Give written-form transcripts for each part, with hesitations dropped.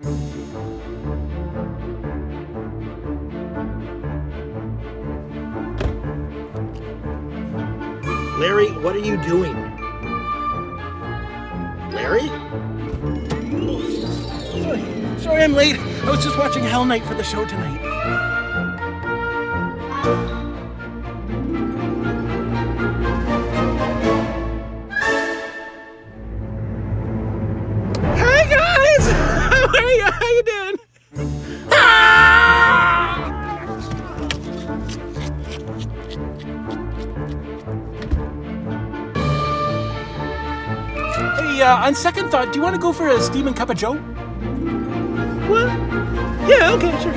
Larry, what are you doing? Larry? Sorry I'm late. I was just watching Hell Night for the show tonight. Hey guys! How you doing? Hey, on second thought, do you want to go for a steaming cup of joe? What? Yeah, okay, sure.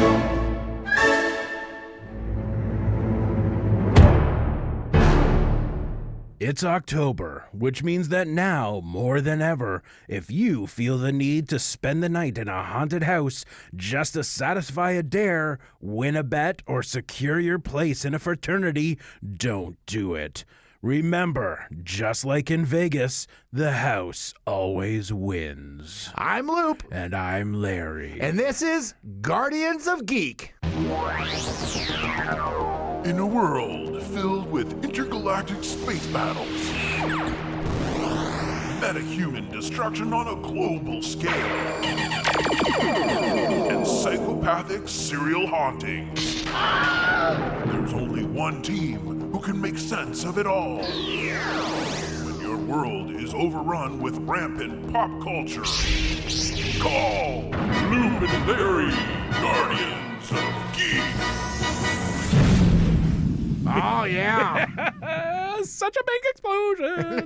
It's October, which means that now, more than ever, if you feel the need to spend the night in a haunted house just to satisfy a dare, win a bet, or secure your place in a fraternity, don't do it. Remember, just like in Vegas, the house always wins. I'm Loop. And I'm Larry. And this is Guardians of Geek. In a world filled with intergalactic space battles, metahuman destruction on a global scale, and psychopathic serial hauntings, there's only one team who can make sense of it all. When your world is overrun with rampant pop culture, call Loop and Larry, Guardians of Geek. Oh, yeah. Such a big explosion.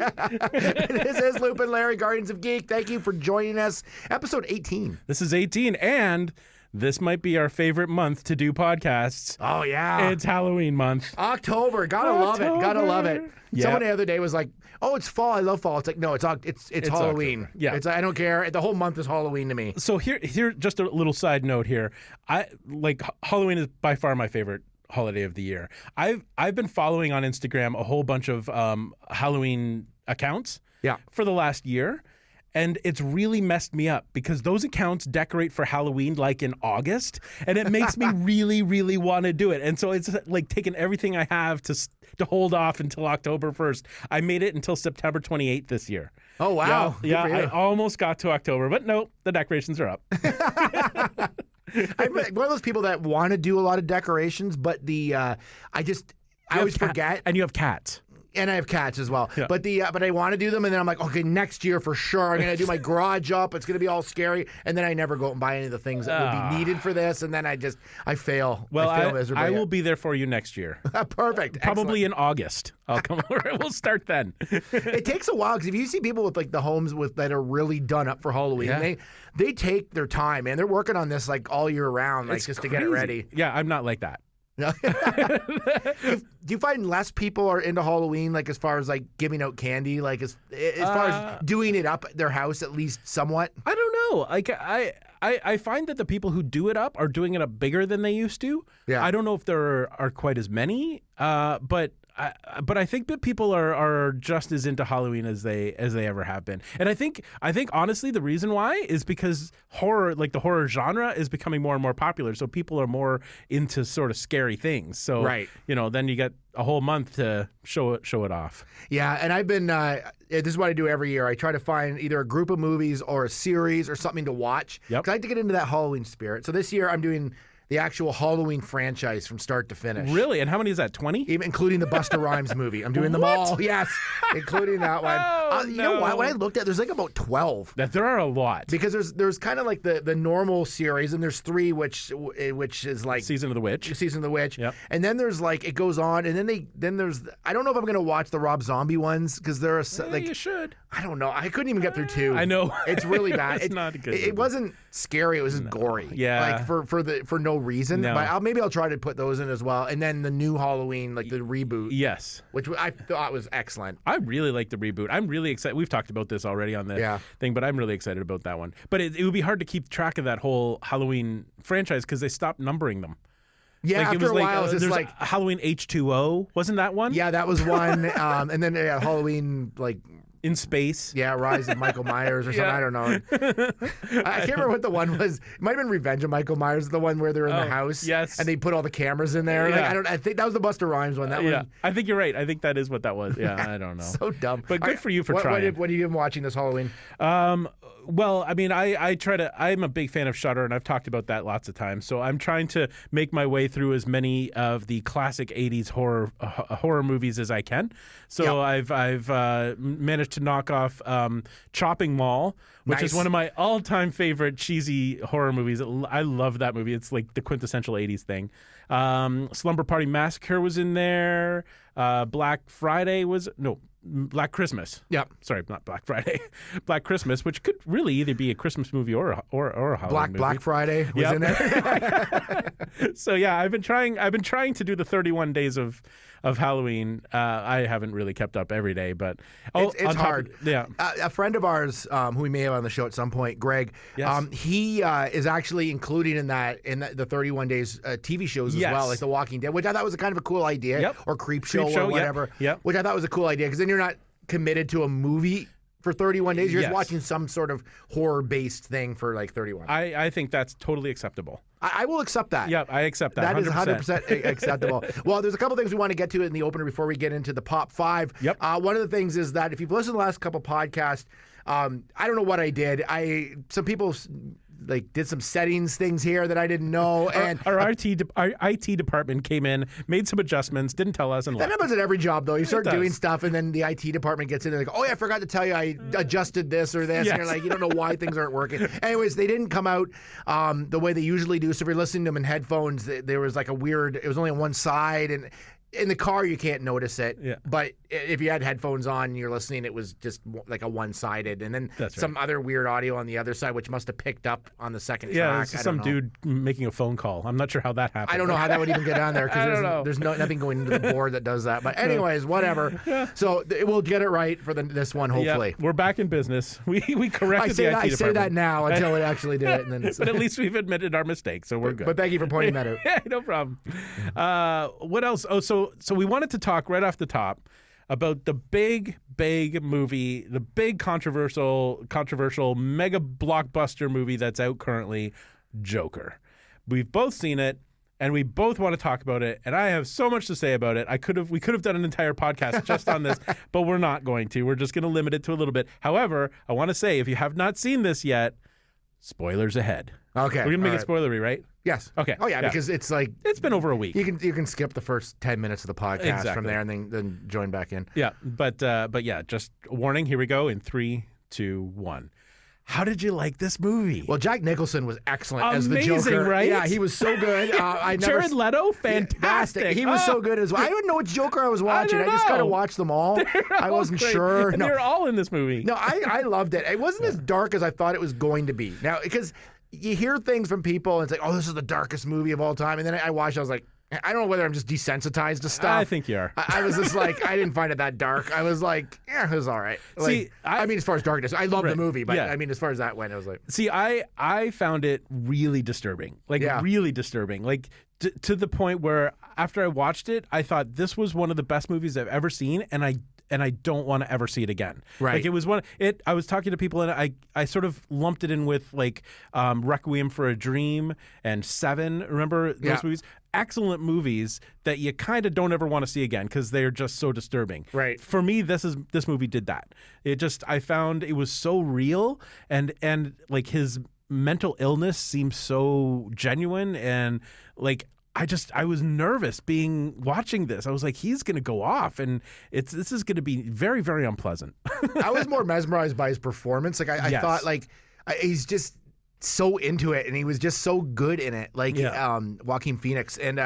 This is Loop and Larry, Guardians of Geek. Thank you for joining us. Episode 18. This is 18, and this might be our favorite month to do podcasts. Oh, yeah. It's Halloween month. October. Gotta love it. Gotta love it. Yep. Someone the other day was like, oh, it's fall. I love fall. It's like, no, it's Halloween. October. Yeah. I don't care. The whole month is Halloween to me. So here, just a little side note here. Halloween is by far my favorite holiday of the year. I've been following on Instagram a whole bunch of Halloween accounts for the last year, and it's really messed me up because those accounts decorate for Halloween like in August, and it makes me really, really want to do it. And so it's like taking everything I have to hold off until October 1st. I made it until September 28th this year. Oh, wow. Yeah, I almost got to October, but no, the decorations are up. I'm one of those people that want to do a lot of decorations, but I always forget. And you have cats. And I have cats as well. Yeah. But I want to do them, and then I'm like, okay, next year for sure, I'm gonna do my garage up. It's gonna be all scary, and then I never go out and buy any of the things that would be needed for this, and then I fail. Well, I fail miserably. I will be there for you next year. Perfect. Probably in August. I'll come over. We'll start then. It takes a while because if you see people with like the homes that are really done up for Halloween, they take their time, man. They're working on this like all year round, like just to get it ready. Yeah, I'm not like that. Do you find less people are into Halloween, like as far as like giving out candy, like as far as doing it up at their house at least somewhat? I don't know. Like I find that the people who do it up are doing it up bigger than they used to. Yeah. I don't know if there are quite as many, but I think that people are just as into Halloween as they ever have been. And I think honestly the reason why is because horror, like the horror genre, is becoming more and more popular. So people are more into sort of scary things. So then you get a whole month to show it off. Yeah, and I've been this is what I do every year. I try to find either a group of movies or a series or something to watch. Yep. 'Cause I like to get into that Halloween spirit. So this year I'm doing the actual Halloween franchise from start to finish. Really? And how many is that? 20? Even including the Busta Rhymes movie. I'm doing them all. Yes, including that one. You know what? When I looked at, there's like about 12. There are a lot. Because there's kind of like the normal series, and there's 3 which is like Season of the Witch. Season of the Witch. Yep. And then there's like it goes on, and then there's I don't know if I'm gonna watch the Rob Zombie ones because they're like you should. I don't know. I couldn't even get through 2. I know. It's really bad. It's not good. It wasn't scary. It was just gory. Yeah. Like for no reason. No. But maybe I'll try to put those in as well. And then the new Halloween, like the reboot. Yes. Which I thought was excellent. I really like the reboot. I'm really excited. We've talked about this already on the thing, but I'm really excited about that one. But it would be hard to keep track of that whole Halloween franchise because they stopped numbering them. Yeah, like, after a while, it's just like Halloween H2O. Wasn't that one? Yeah, that was one. And then Halloween, like in space. Yeah, Rise of Michael Myers or something. Yeah. I don't know. I can't remember what the one was. It might have been Revenge of Michael Myers, the one where they're in the house. Yes. And they put all the cameras in there. Yeah. Like, I think that was the Busta Rhymes one. That Yeah, one. I think you're right. I think that is what that was. Yeah, I don't know. So dumb. But good for you for what, trying. What have you been watching this Halloween? Well, I mean, I'm a big fan of Shudder, and I've talked about that lots of times. So I'm trying to make my way through as many of the classic '80s horror movies as I can. So I've managed to knock off Chopping Mall, which is one of my all-time favorite cheesy horror movies. I love that movie. It's like the quintessential '80s thing. Slumber Party Massacre was in there. Black Christmas. Yep. Sorry, not Black Friday. Black Christmas, which could really either be a Christmas movie or a Halloween movie. Black Friday was in there. So yeah, I've been trying to do the 31 days of Halloween. I haven't really kept up every day, but it's hard. Yeah. A friend of ours who we may have on the show at some point, Greg, Yes. he is actually including in the 31 days TV shows as well, like The Walking Dead, which I thought was a kind of a cool idea, Yep. or Creep Show Show, or whatever, yep. which I thought was a cool idea because then you're not committed to a movie for 31 days. You're just Yes. watching some sort of horror-based thing for like 31. I think that's totally acceptable. I will accept that. Yeah, I accept that. That is 100%. 100% acceptable. Well, there's a couple things we want to get to in the opener before we get into the Pop 5. Yep. One of the things is that if you've listened to the last couple podcasts, I don't know what I did. Some people did some settings things here that I didn't know, and Our IT department came in, made some adjustments, didn't tell us, and that left. happens at every job, though. You start does. doing stuff, and then the IT department gets in and like, oh, yeah, I forgot to tell you I adjusted this or this. Yes. And you're like, you don't know why things aren't working. Anyways, they didn't come out the way they usually do. So if you're listening to them in headphones, there was like it was only on one side, and in the car you can't notice it. Yeah. But if you had headphones on and you're listening, it was just like a one-sided, and then That's some other weird audio on the other side, which must have picked up on the second Yeah, track. it's I don't some know. dude making a phone call. I'm not sure how that happened. I don't know how that would even get on there I don't know. because there's nothing going into the board that does that. But anyways, whatever. So we'll get it right for this one, hopefully. Yep, we're back in business. We corrected I say the IT that, I department. say that now until it actually did it, and then it's, But at least we've admitted our mistake, so we're good. But thank you for pointing that out. Yeah, no problem. What else? Oh, so we wanted to talk right off the top about the big movie, the big controversial mega blockbuster movie that's out currently, Joker. We've both seen it, and we both want to talk about it, and I have so much to say about it. We could have done an entire podcast just on this, but we're not going to. We're just going to limit it to a little bit. However, I want to say, if you have not seen this yet, spoilers ahead. Okay. We're going to make it spoilery, right? Yes. Okay. Oh, yeah, Yeah. because it's like It's been over a week. you can skip the first 10 minutes of the podcast Exactly. from there and then join back in. Yeah, but yeah, just warning. Here we go in 3, 2, 1. How did you like this movie? Well, Jack Nicholson was excellent as the Amazing, Joker. right? Yeah, he was so good. Jared Leto, fantastic. He was so good as well. I didn't know which Joker I was watching. I just know. kind of watched them all. I wasn't Great. sure. And No. they're all in this movie. No, I loved it. It wasn't as dark as I thought it was going to be. Now, because you hear things from people and it's like, oh, this is the darkest movie of all time. And then I watched, I was like, I don't know whether I'm just desensitized to stuff. I think you are. I was just like, I didn't find it that dark. I was like, yeah, it was all right. Like, See, I mean, as far as darkness, I love the Right. movie, but Yeah. I mean, as far as that went, I was like, See, I found it really disturbing. Like, Yeah. really disturbing. Like, to the point where after I watched it, I thought this was one of the best movies I've ever seen, and I don't want to ever see it again. Right. Like, it was I was talking to people, and I sort of lumped it in with, like, Requiem for a Dream and Seven. Remember those Yeah. movies? Excellent movies that you kind of don't ever want to see again because they're just so disturbing. Right. For me, this movie did that. I found it was so real, and like his mental illness seemed so genuine, and like I was nervous watching this. I was like, he's going to go off, and this is going to be very, very unpleasant. I was more mesmerized by his performance. Like, I Yes. thought, like, he's just so into it, and he was just so good in it. Like, Yeah. Joaquin Phoenix, and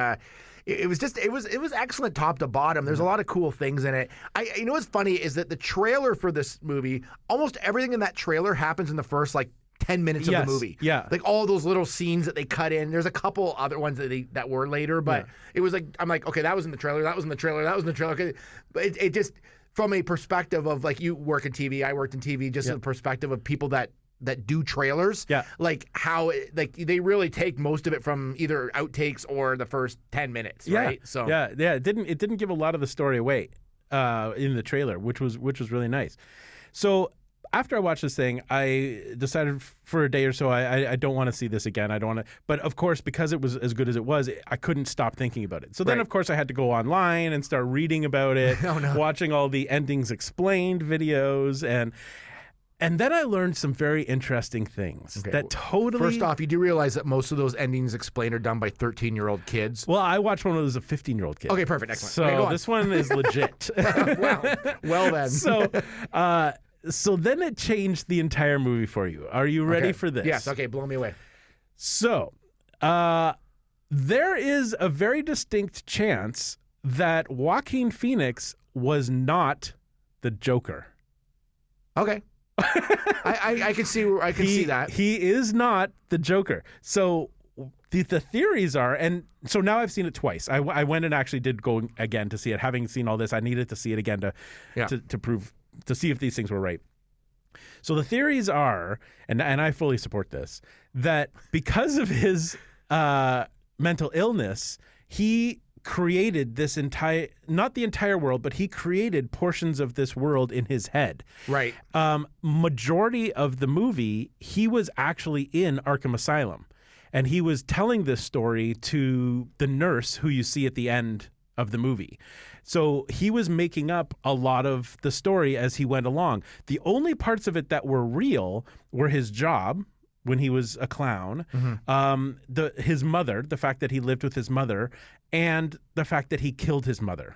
it was excellent top to bottom. There's a lot of cool things in it. You know what's funny is that the trailer for this movie, almost everything in that trailer happens in the first like 10 minutes of Yes, the movie. yeah. Like all those little scenes that they cut in. There's a couple other ones that were later, but it was like, I'm like, okay, that was in the trailer, that was in the trailer, that was in the trailer. Okay. But it just, from a perspective of, like, you work in TV, I worked in TV, just the perspective of people that do trailers, like how they really take most of it from either outtakes or the first 10 minutes, right? So it didn't give a lot of the story away in the trailer, which was really nice. So after I watched this thing, I decided for a day or so I don't want to see this again. I don't want to. But of course, because it was as good as it was, I couldn't stop thinking about it. So then, of course, I had to go online and start reading about it, watching all the endings explained videos, and then I learned some very interesting things that totally. First off, you do realize that most of those endings explained are done by 13-year-old kids. Well, I watched one of those a 15-year-old kid. Okay, perfect, excellent. So this one is legit. Well then. So then it changed the entire movie for you. Are you ready for this? Yes. Okay, blow me away. So, there is a very distinct chance that Joaquin Phoenix was not the Joker. Okay. I can see that. He is not the Joker. So the theories are, and so now I've seen it twice. I went and actually did go again to see it. Having seen all this, I needed to see it again to prove, to see if these things were right. So the theories are, and I fully support this, that because of his mental illness, he created this not the entire world, but he created portions of this world in his head. Right. Majority of the movie, he was actually in Arkham Asylum, and he was telling this story to the nurse who you see at the end of the movie. So he was making up a lot of the story as he went along. The only parts of it that were real were his job when he was a clown, his mother, the fact that he lived with his mother, and the fact that he killed his mother.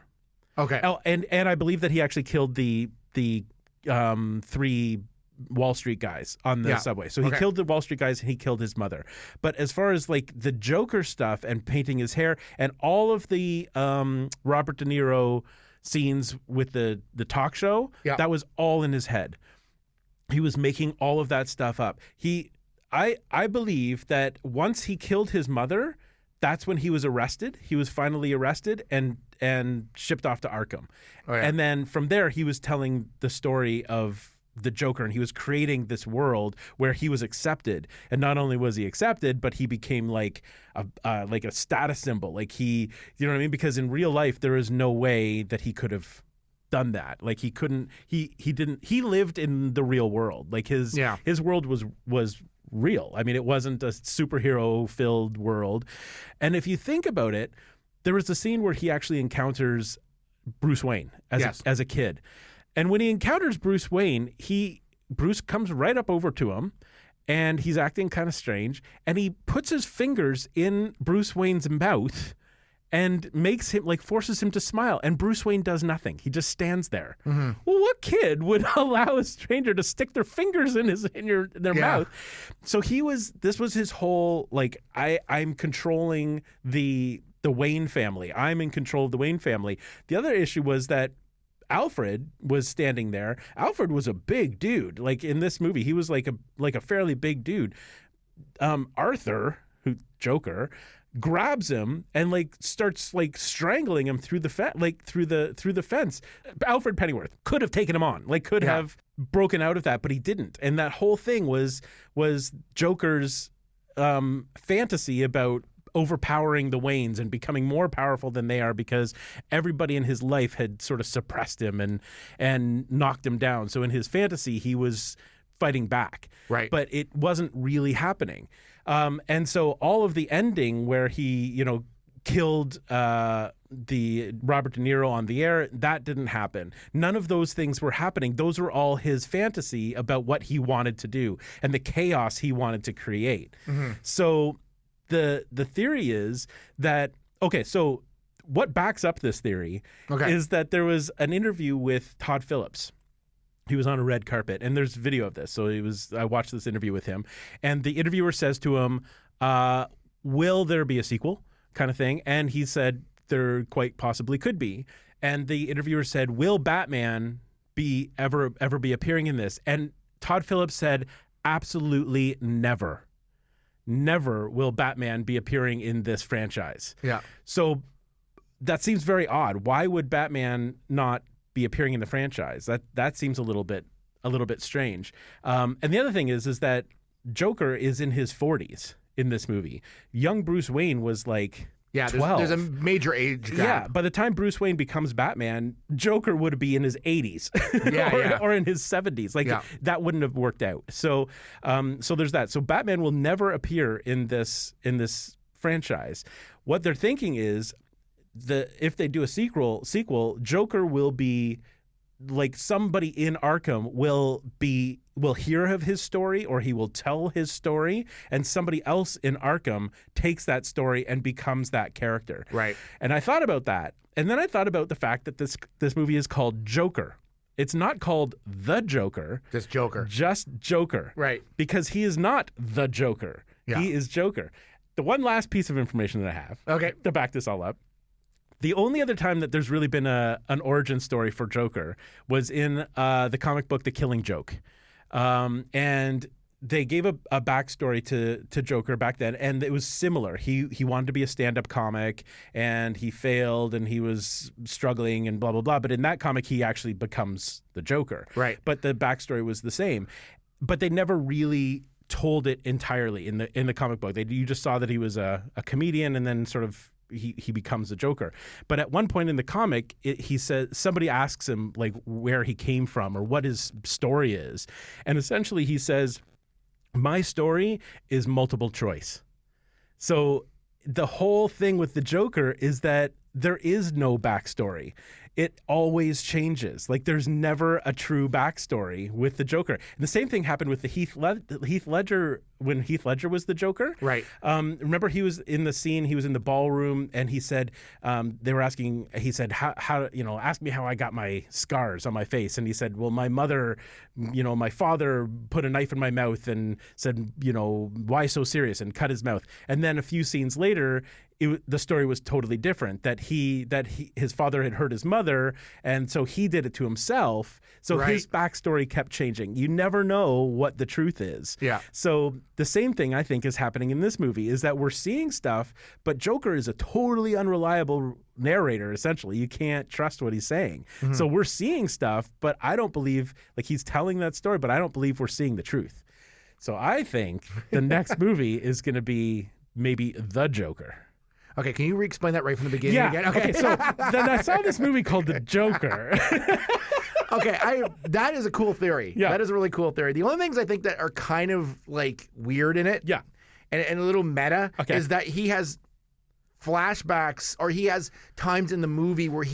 Okay. Oh, and I believe that he actually killed the 3 Wall Street guys on the subway. So he killed the Wall Street guys and he killed his mother. But as far as like the Joker stuff and painting his hair and all of the Robert De Niro scenes with the talk show, that was all in his head. He was making all of that stuff up. I believe that once he killed his mother, that's when he was arrested. He was finally arrested and shipped off to Arkham. Oh, yeah. And then from there, he was telling the story of the Joker, and he was creating this world where he was accepted. And not only was he accepted, but he became like a status symbol. Like you know what I mean? Because in real life, there is no way that he could have done that. Like he couldn't. He lived in the real world. Like his world was real. I mean, it wasn't a superhero-filled world. And if you think about it, there was a scene where he actually encounters Bruce Wayne as a kid. And when he encounters Bruce Wayne, Bruce comes right up over to him, and he's acting kind of strange, and he puts his fingers in Bruce Wayne's mouth and makes him, like, forces him to smile. And Bruce Wayne does nothing. He just stands there. Mm-hmm. Well, what kid would allow a stranger to stick their fingers in their mouth? So this was his whole, like, I'm controlling the Wayne family. I'm in control of the Wayne family. The other issue was that Alfred was standing there. Alfred was a big dude. Like in this movie, he was like a fairly big dude. Arthur, Joker, grabs him and like starts like strangling him through the fence. Alfred Pennyworth could have taken him on, like could have broken out of that, but he didn't. And that whole thing was Joker's fantasy about overpowering the Waynes and becoming more powerful than they are, because everybody in his life had sort of suppressed him and knocked him down. So in his fantasy, he was fighting back. Right. But it wasn't really happening. And so all of the ending where he, killed the Robert De Niro on the air, that didn't happen. None of those things were happening. Those were all his fantasy about what he wanted to do and the chaos he wanted to create. Mm-hmm. So the theory is that, so what backs up this theory is that there was an interview with Todd Phillips. He was on a red carpet, and there's video of this. So I watched this interview with him, and the interviewer says to him, will there be a sequel, kind of thing? And he said there quite possibly could be. And the interviewer said, will Batman be ever be appearing in this? And Todd Phillips said, absolutely never. Never will Batman be appearing in this franchise. Yeah. So that seems very odd. Why would Batman not be appearing in the franchise? That seems a little bit strange. And the other thing is that Joker is in his 40s in this movie. Young Bruce Wayne was like Yeah, 12. there's a major age gap. Yeah, by the time Bruce Wayne becomes Batman, Joker would be in his 80s or in his 70s. Like that wouldn't have worked out. So so there's that. So Batman will never appear in this franchise. What they're thinking is if they do a sequel, Joker will be like somebody in Arkham will hear of his story, or he will tell his story, and somebody else in Arkham takes that story and becomes that character. Right. And I thought about that, and then I thought about the fact that this movie is called Joker. It's not called The Joker. Just Joker. Just Joker. Right. Because he is not the Joker. Yeah. He is Joker. The one last piece of information that I have to back this all up. The only other time that there's really been an origin story for Joker was in the comic book The Killing Joke. And they gave a backstory to Joker back then, and it was similar. He wanted to be a stand-up comic, and he failed, and he was struggling, and blah, blah, blah. But in that comic, he actually becomes the Joker. Right. But the backstory was the same. But they never really told it entirely in the comic book. You just saw that he was a comedian, and then sort of he becomes a Joker. But at one point in the comic, he says, somebody asks him like where he came from or what his story is, and essentially he says, my story is multiple choice. So the whole thing with the Joker is that there is no backstory. It always changes. Like there's never a true backstory with the Joker. And the same thing happened with the Heath Ledger when Heath Ledger was the Joker. Right. Remember he was in the scene, he was in the ballroom, and he said, they were asking, he said, how ask me how I got my scars on my face. And he said, well, my mother, my father put a knife in my mouth and said, why so serious, and cut his mouth. And then a few scenes later, the story was totally different, that his father had hurt his mother, and so he did it to himself. So his backstory kept changing. You never know what the truth is. Yeah. So the same thing I think is happening in this movie, is that we're seeing stuff, but Joker is a totally unreliable narrator, essentially. You can't trust what he's saying. Mm-hmm. So we're seeing stuff, but I don't believe, like, he's telling that story, but I don't believe we're seeing the truth. So I think the next movie is going to be maybe The Joker. Okay, can you re-explain that right from the beginning again? Okay, so then I saw this movie called The Joker. Okay, that is a cool theory. Yeah. That is a really cool theory. The only things I think that are kind of like weird in it, and a little meta, is that he has flashbacks, or he has times in the movie where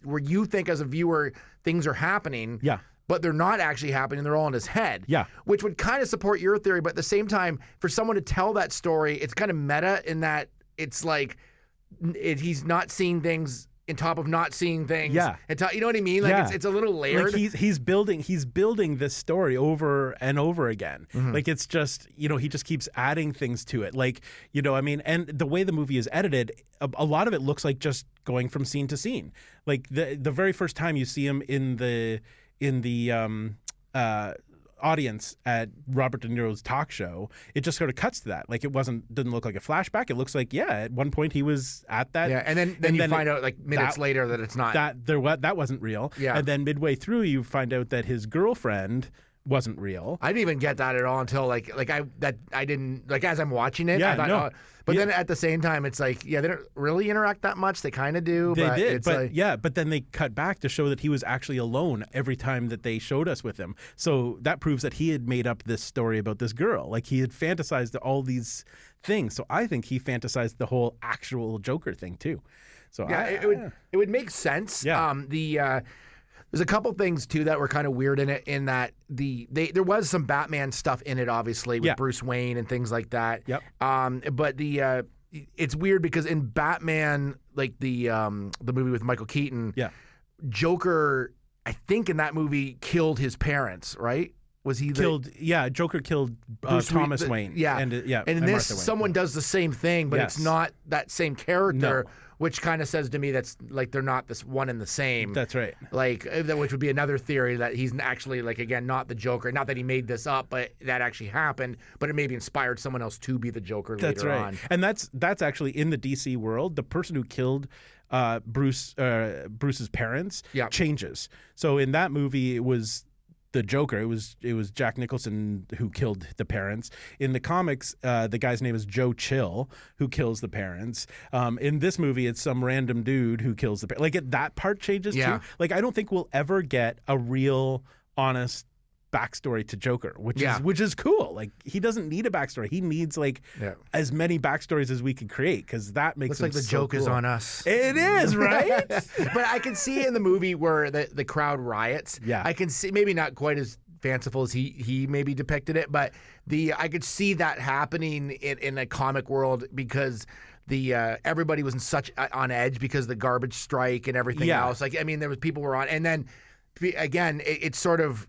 where you think as a viewer things are happening. Yeah. But they're not actually happening. They're all in his head. Yeah. Which would kind of support your theory, but at the same time, for someone to tell that story, it's kind of meta in that it's like he's not seeing things on top of not seeing things. Yeah. You know what I mean? Like it's a little layered. Like he's building this story over and over again. Mm-hmm. Like it's just, he just keeps adding things to it. Like, and the way the movie is edited, a lot of it looks like just going from scene to scene. Like the very first time you see him in the audience at Robert De Niro's talk show, it just sort of cuts to that. Like it didn't look like a flashback. It looks like, at one point he was at that. Yeah, and then you find out like minutes later that it's not. That wasn't real. Yeah. And then midway through you find out that his girlfriend wasn't real. I didn't even get that at all until I didn't as I'm watching it. Yeah, I thought, but then at the same time, it's like, they don't really interact that much. They kind of do. They did, it's but then they cut back to show that he was actually alone every time that they showed us with him. So that proves that he had made up this story about this girl. Like he had fantasized all these things. So I think he fantasized the whole actual Joker thing too. So it would make sense. Yeah. There's a couple things too that were kind of weird in it, in that there was some Batman stuff in it, obviously, with Bruce Wayne and things like that. Yep. But it's weird because in Batman, like the movie with Michael Keaton, Joker, I think in that movie killed his parents, right? Was he killed? Joker killed Thomas Wayne. And in this, someone does the same thing, but it's not that same character. No. Which kind of says to me that's like they're not this one and the same. That's right. Like, which would be another theory that he's actually, like, again, not the Joker. Not that he made this up, but that actually happened. But it maybe inspired someone else to be the Joker later on. And that's actually in the DC world. The person who killed Bruce's parents changes. So in that movie, it was the Joker. It was Jack Nicholson who killed the parents. In the comics, the guy's name is Joe Chill, who kills the parents. In this movie, it's some random dude who kills the parents. Like that part changes too. Like I don't think we'll ever get a real, honest backstory to Joker, which is cool. Like he doesn't need a backstory. He needs like as many backstories as we can create, because that makes looks like the joke is on us. It is, right? But I can see in the movie where the crowd riots. Yeah, I can see, maybe not quite as fanciful as he maybe depicted it, but I could see that happening in a comic world, because everybody was on edge because of the garbage strike and everything else. Like I mean, there was people were on, and then again, it's sort of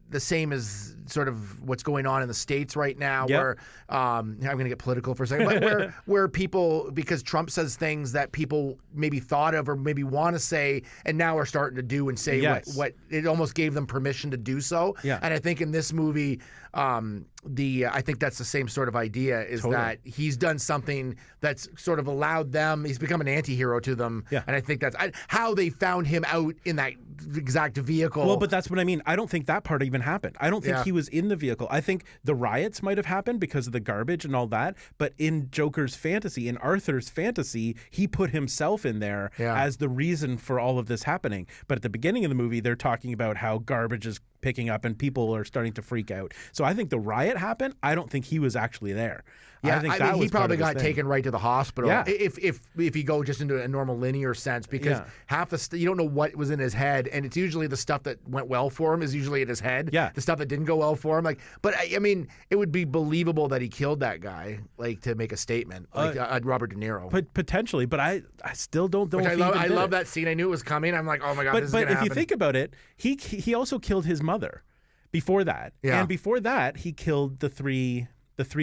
the same as sort of what's going on in the States right now, where I'm going to get political for a second, but where people, because Trump says things that people maybe thought of or maybe want to say and now are starting to do and say what it almost gave them permission to do so. Yeah. And I think in this movie, I think that's the same sort of idea, is that he's done something that's sort of allowed them, he's become an anti-hero to them. Yeah. And I think that's how they found him out in that exact vehicle. Well, but that's what I mean. I don't think that part even happened. I don't think he was in the vehicle. I think the riots might have happened because of the garbage and all that. But in Joker's fantasy, in Arthur's fantasy, he put himself in there as the reason for all of this happening. But at the beginning of the movie, they're talking about how garbage is picking up and people are starting to freak out. So I think the riot happened. I don't think he was actually there. Yeah, I mean, he probably got taken right to the hospital. Yeah. If you go just into a normal linear sense, because half the you don't know what was in his head, and it's usually the stuff that went well for him is usually in his head. Yeah. The stuff that didn't go well for him, but I mean, it would be believable that he killed that guy, like to make a statement, like Robert De Niro. Potentially, but I still don't know. I love that scene. I knew it was coming. I'm like, oh my god, this is gonna happen. But if you think about it, he also killed his mother before that, and before that he killed the three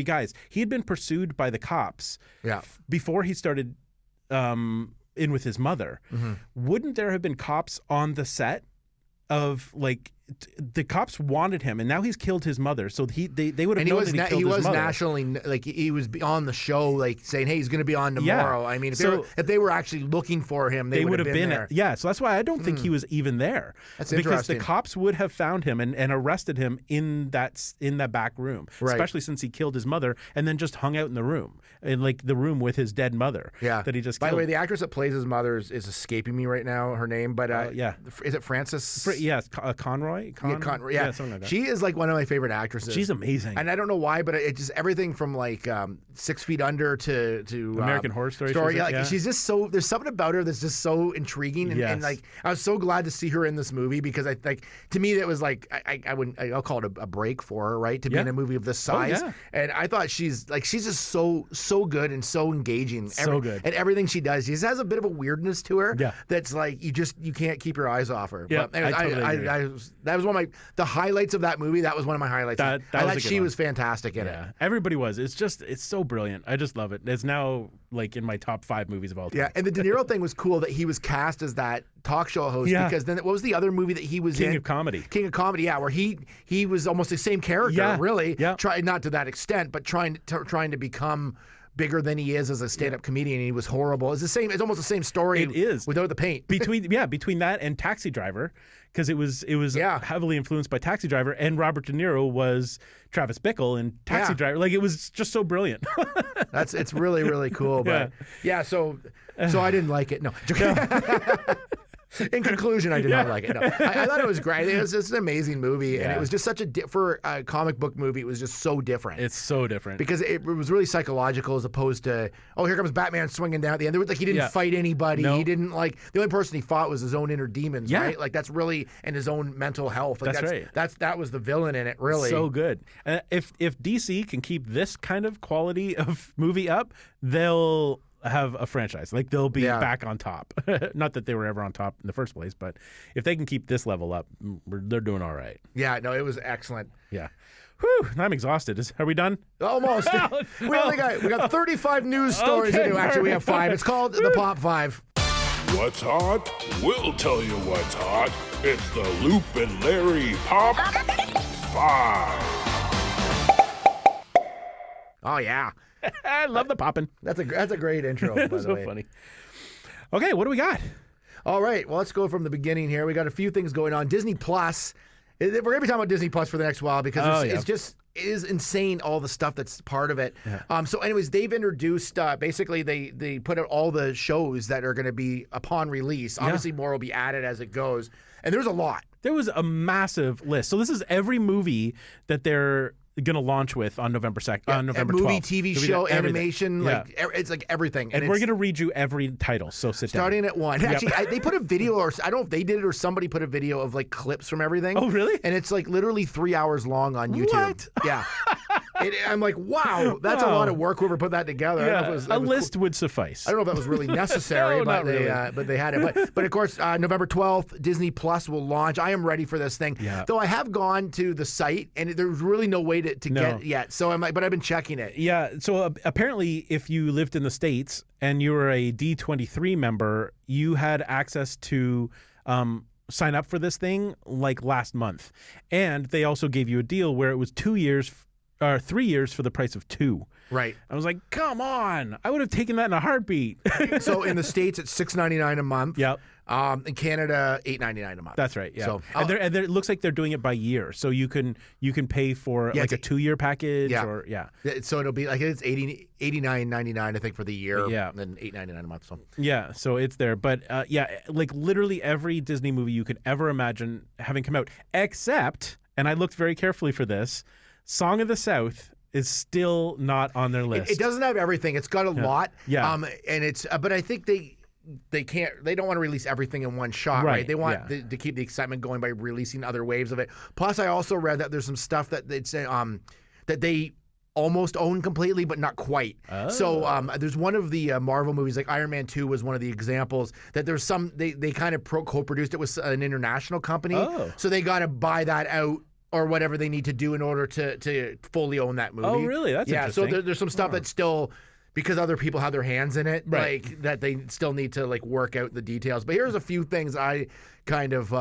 guys. He had been pursued by the cops before he started in with his mother. Mm-hmm. Wouldn't there have been cops on the set of the cops wanted him, and now he's killed his mother, so they would have known that he killed his mother. He was nationally, he was on the show, saying, "Hey, he's going to be on tomorrow." Yeah. I mean, if they were actually looking for him, they would have been there. Yeah, so that's why I don't think he was even there. That's because interesting. The cops would have found him and arrested him in that back room, especially since he killed his mother and then just hung out in the room, in the room with his dead mother. Yeah, that he just. By killed. The way, the actress that plays his mother is escaping me right now. Her name, but is it Frances? Yes, Conroy. Conroy. Yeah, something like that. She is one of my favorite actresses. She's amazing, and I don't know why, but it just everything from 6 Feet Under to American Horror Story. She's just so. There's something about her that's just so intriguing, and I was so glad to see her in this movie, because to me that was I'll call it a break for her, right, to be in a movie of this size. And I thought she's just so good and so engaging. So good at everything she does. She just has a bit of a weirdness to her. Yeah, that's you can't keep your eyes off her. Yeah, but that was one of the highlights of that movie. That was one of my highlights. I thought she was fantastic in it. Everybody was. It's so brilliant. I just love it. It's now in my top 5 movies of all time. Yeah, and the De Niro thing was cool that he was cast as that talk show host, because then what was the other movie that he was in? King of Comedy. King of Comedy, where he was almost the same character, really. Yeah. Not to that extent, but trying to become bigger than he is as a stand-up comedian. And he was horrible. It's almost the same story. It is without the paint. between that and Taxi Driver, because it was heavily influenced by Taxi Driver, and Robert De Niro was Travis Bickle in Taxi Driver. It was just so brilliant. It's really, really cool. But so I didn't like it. No. In conclusion, I did not like it. No. I thought it was great. It was just an amazing movie, and it was just such for a comic book movie, it was just so different. It's so different. Because it was really psychological, as opposed to, here comes Batman swinging down at the end. He didn't fight anybody. No. He didn't the only person he fought was his own inner demons, right? That's really, and his own mental health. That's right. That was the villain in it, really. So good. If DC can keep this kind of quality of movie up, they'll have a franchise. They'll be back on top. Not that they were ever on top in the first place, but if they can keep this level up, they're doing all right. Yeah, no, it was excellent. Yeah. Whew, I'm exhausted. Are we done? Almost. We got 35 news stories to do. Actually, we have 5. It's called the Pop 5. What's hot? We'll tell you what's hot. It's the Loop and Larry Pop 5. Oh, yeah. I love the popping. That's a great intro, by the so way. Funny. Okay, what do we got? All right, well, let's go from the beginning here. We got a few things going on. Disney Plus We're gonna be talking about Disney Plus for the next while because yeah. it's just it is insane all the stuff that's part of it. Yeah. So anyways, they've introduced basically they put out all the shows that are going to be upon release. Obviously, more will be added as it goes, and there's a lot. There was a massive list. So this is every movie that they're going to launch with on November 2nd, on November 12th. Movie, TV show, everything. animation, Yeah. like it's like everything. And we're going to read you every title, so sit down. Starting at 1. Actually, they put a video, or I don't know if they did it or somebody put a video of like clips from everything. Oh, really? And it's like literally 3 hours long on YouTube. What? Yeah. I'm like, wow, that's a lot of work. Whoever put that together. I don't know if it was, a list would suffice. I don't know if that was really necessary, No, but not really. but they had it. But of course, November 12th, Disney Plus will launch. I am ready for this thing. Yeah. Though I have gone to the site and there's really no way to get it yet. So I'm like, but I've been checking it. Yeah. So apparently, if you lived in the States and you were a D23 member, you had access to sign up for this thing like last month. And they also gave you a deal where it was 2 years or 3 years for the price of 2. Right. I was like, come on. I would have taken that in a heartbeat. So in the States, it's $6.99 a month. Yep. In Canada, $8.99 a month. That's right. Yeah. So, and it looks like they're doing it by year, so you can pay for like a 2-year package. Yeah. Or So it'll be like it's $89.99 I think for the year. Yeah. And then $8.99 a month. So Yeah, so it's there. But like literally every Disney movie you could ever imagine having come out, except, and I looked very carefully for this, Song of the South is still not on their list. it doesn't have everything. It's got a lot. Yeah. And it's but I think they don't want to release everything in one shot, right? They want to keep the excitement going by releasing other waves of it. Plus, I also read that there's some stuff that that they almost own completely, but not quite. Oh. So there's one of the Marvel movies, like Iron Man 2 was one of the examples, that there's some, they kind of co-produced it with an international company. Oh. So they got to buy that out or whatever they need to do in order to fully own that movie. Oh, really? That's So interesting. there's some stuff that's still, because other people have their hands in it, Right. like that they still need to like work out the details. But here's a few things I kind of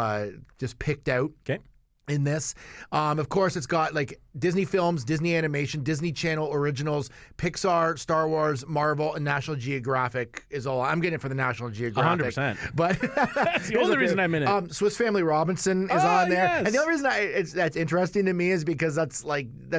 just picked out. Okay. In this, of course, it's got like Disney films, Disney animation, Disney Channel originals, Pixar, Star Wars, Marvel, and National Geographic is all. I'm getting it for the National Geographic. 100%. But That's the only reason I'm in it. Swiss Family Robinson is on there, yes. and the only reason that's interesting to me is because that's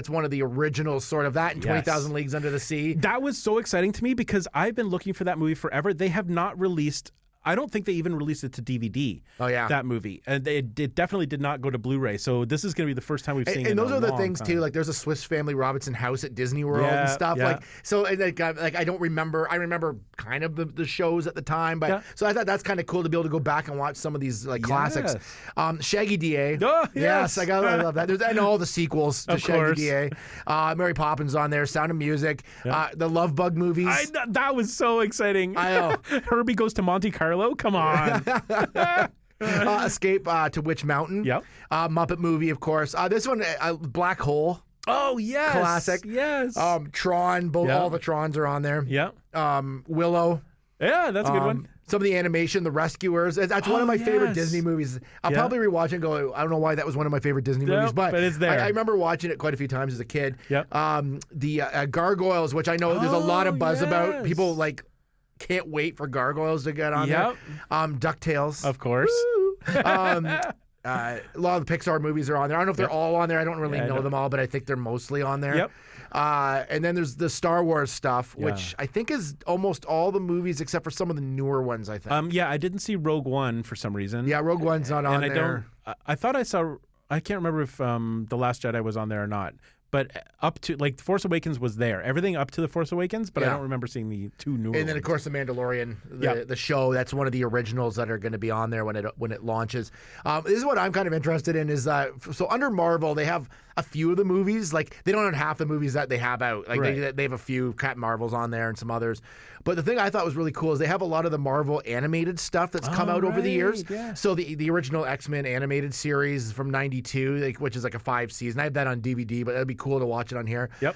one of the originals, sort of that, and 20,000 Leagues Under the Sea. That was so exciting to me because I've been looking for that movie forever. They have not released. I don't think they even released it to DVD. Oh yeah, that movie, and it definitely did not go to Blu-ray. So this is going to be the first time we've seen it. And those in a are the long things time. too. Like there's a Swiss Family Robinson house at Disney World and stuff. Yeah. Like so, and like I don't remember. I remember kind of the shows at the time, but so I thought that's kind of cool to be able to go back and watch some of these like classics. Shaggy DA. Oh, yes, I love that. There's and all the sequels to Of Shaggy course. DA. Mary Poppins on there. Sound of Music. The Love Bug movies. That was so exciting. I know. Herbie Goes to Monte Carlo. Come on. Escape to Witch Mountain. Yep. Muppet movie, of course. This one, Black Hole. Oh yes. Classic. Yes. Tron. All the Trons are on there. Yep. Willow. Yeah, that's a good one. Some of the animation, The Rescuers. That's one of my favorite Disney movies. I'll probably rewatch it and go, I don't know why that was one of my favorite Disney movies, but it's there. I remember watching it quite a few times as a kid. Yep. The Gargoyles, which I know there's a lot of buzz about. yes. People can't wait for Gargoyles to get on there. DuckTales. Of course. A lot of the Pixar movies are on there. I don't know if they're all on there. I don't really know them all, but I think they're mostly on there. Yep. And then there's the Star Wars stuff, which I think is almost all the movies except for some of the newer ones, I think. I didn't see Rogue One for some reason. Yeah, Rogue One's not on there. I thought I saw. I can't remember if The Last Jedi was on there or not. But up to The Force Awakens was there. Everything up to The Force Awakens, but I don't remember seeing the two newer And then, of ones. course, The Mandalorian, the show. That's one of the originals that are going to be on there when it launches. This is what I'm kind of interested in is so under Marvel, they have a few of the movies. Like, they don't have half the movies that they have out. Like, they have a few Captain Marvels on there and some others. But the thing I thought was really cool is they have a lot of the Marvel animated stuff that's come out over the years. Yeah. So the original X-Men animated series from '92, which is like a 5 season. I have that on DVD, but that'd be cool to watch it on here. Yep.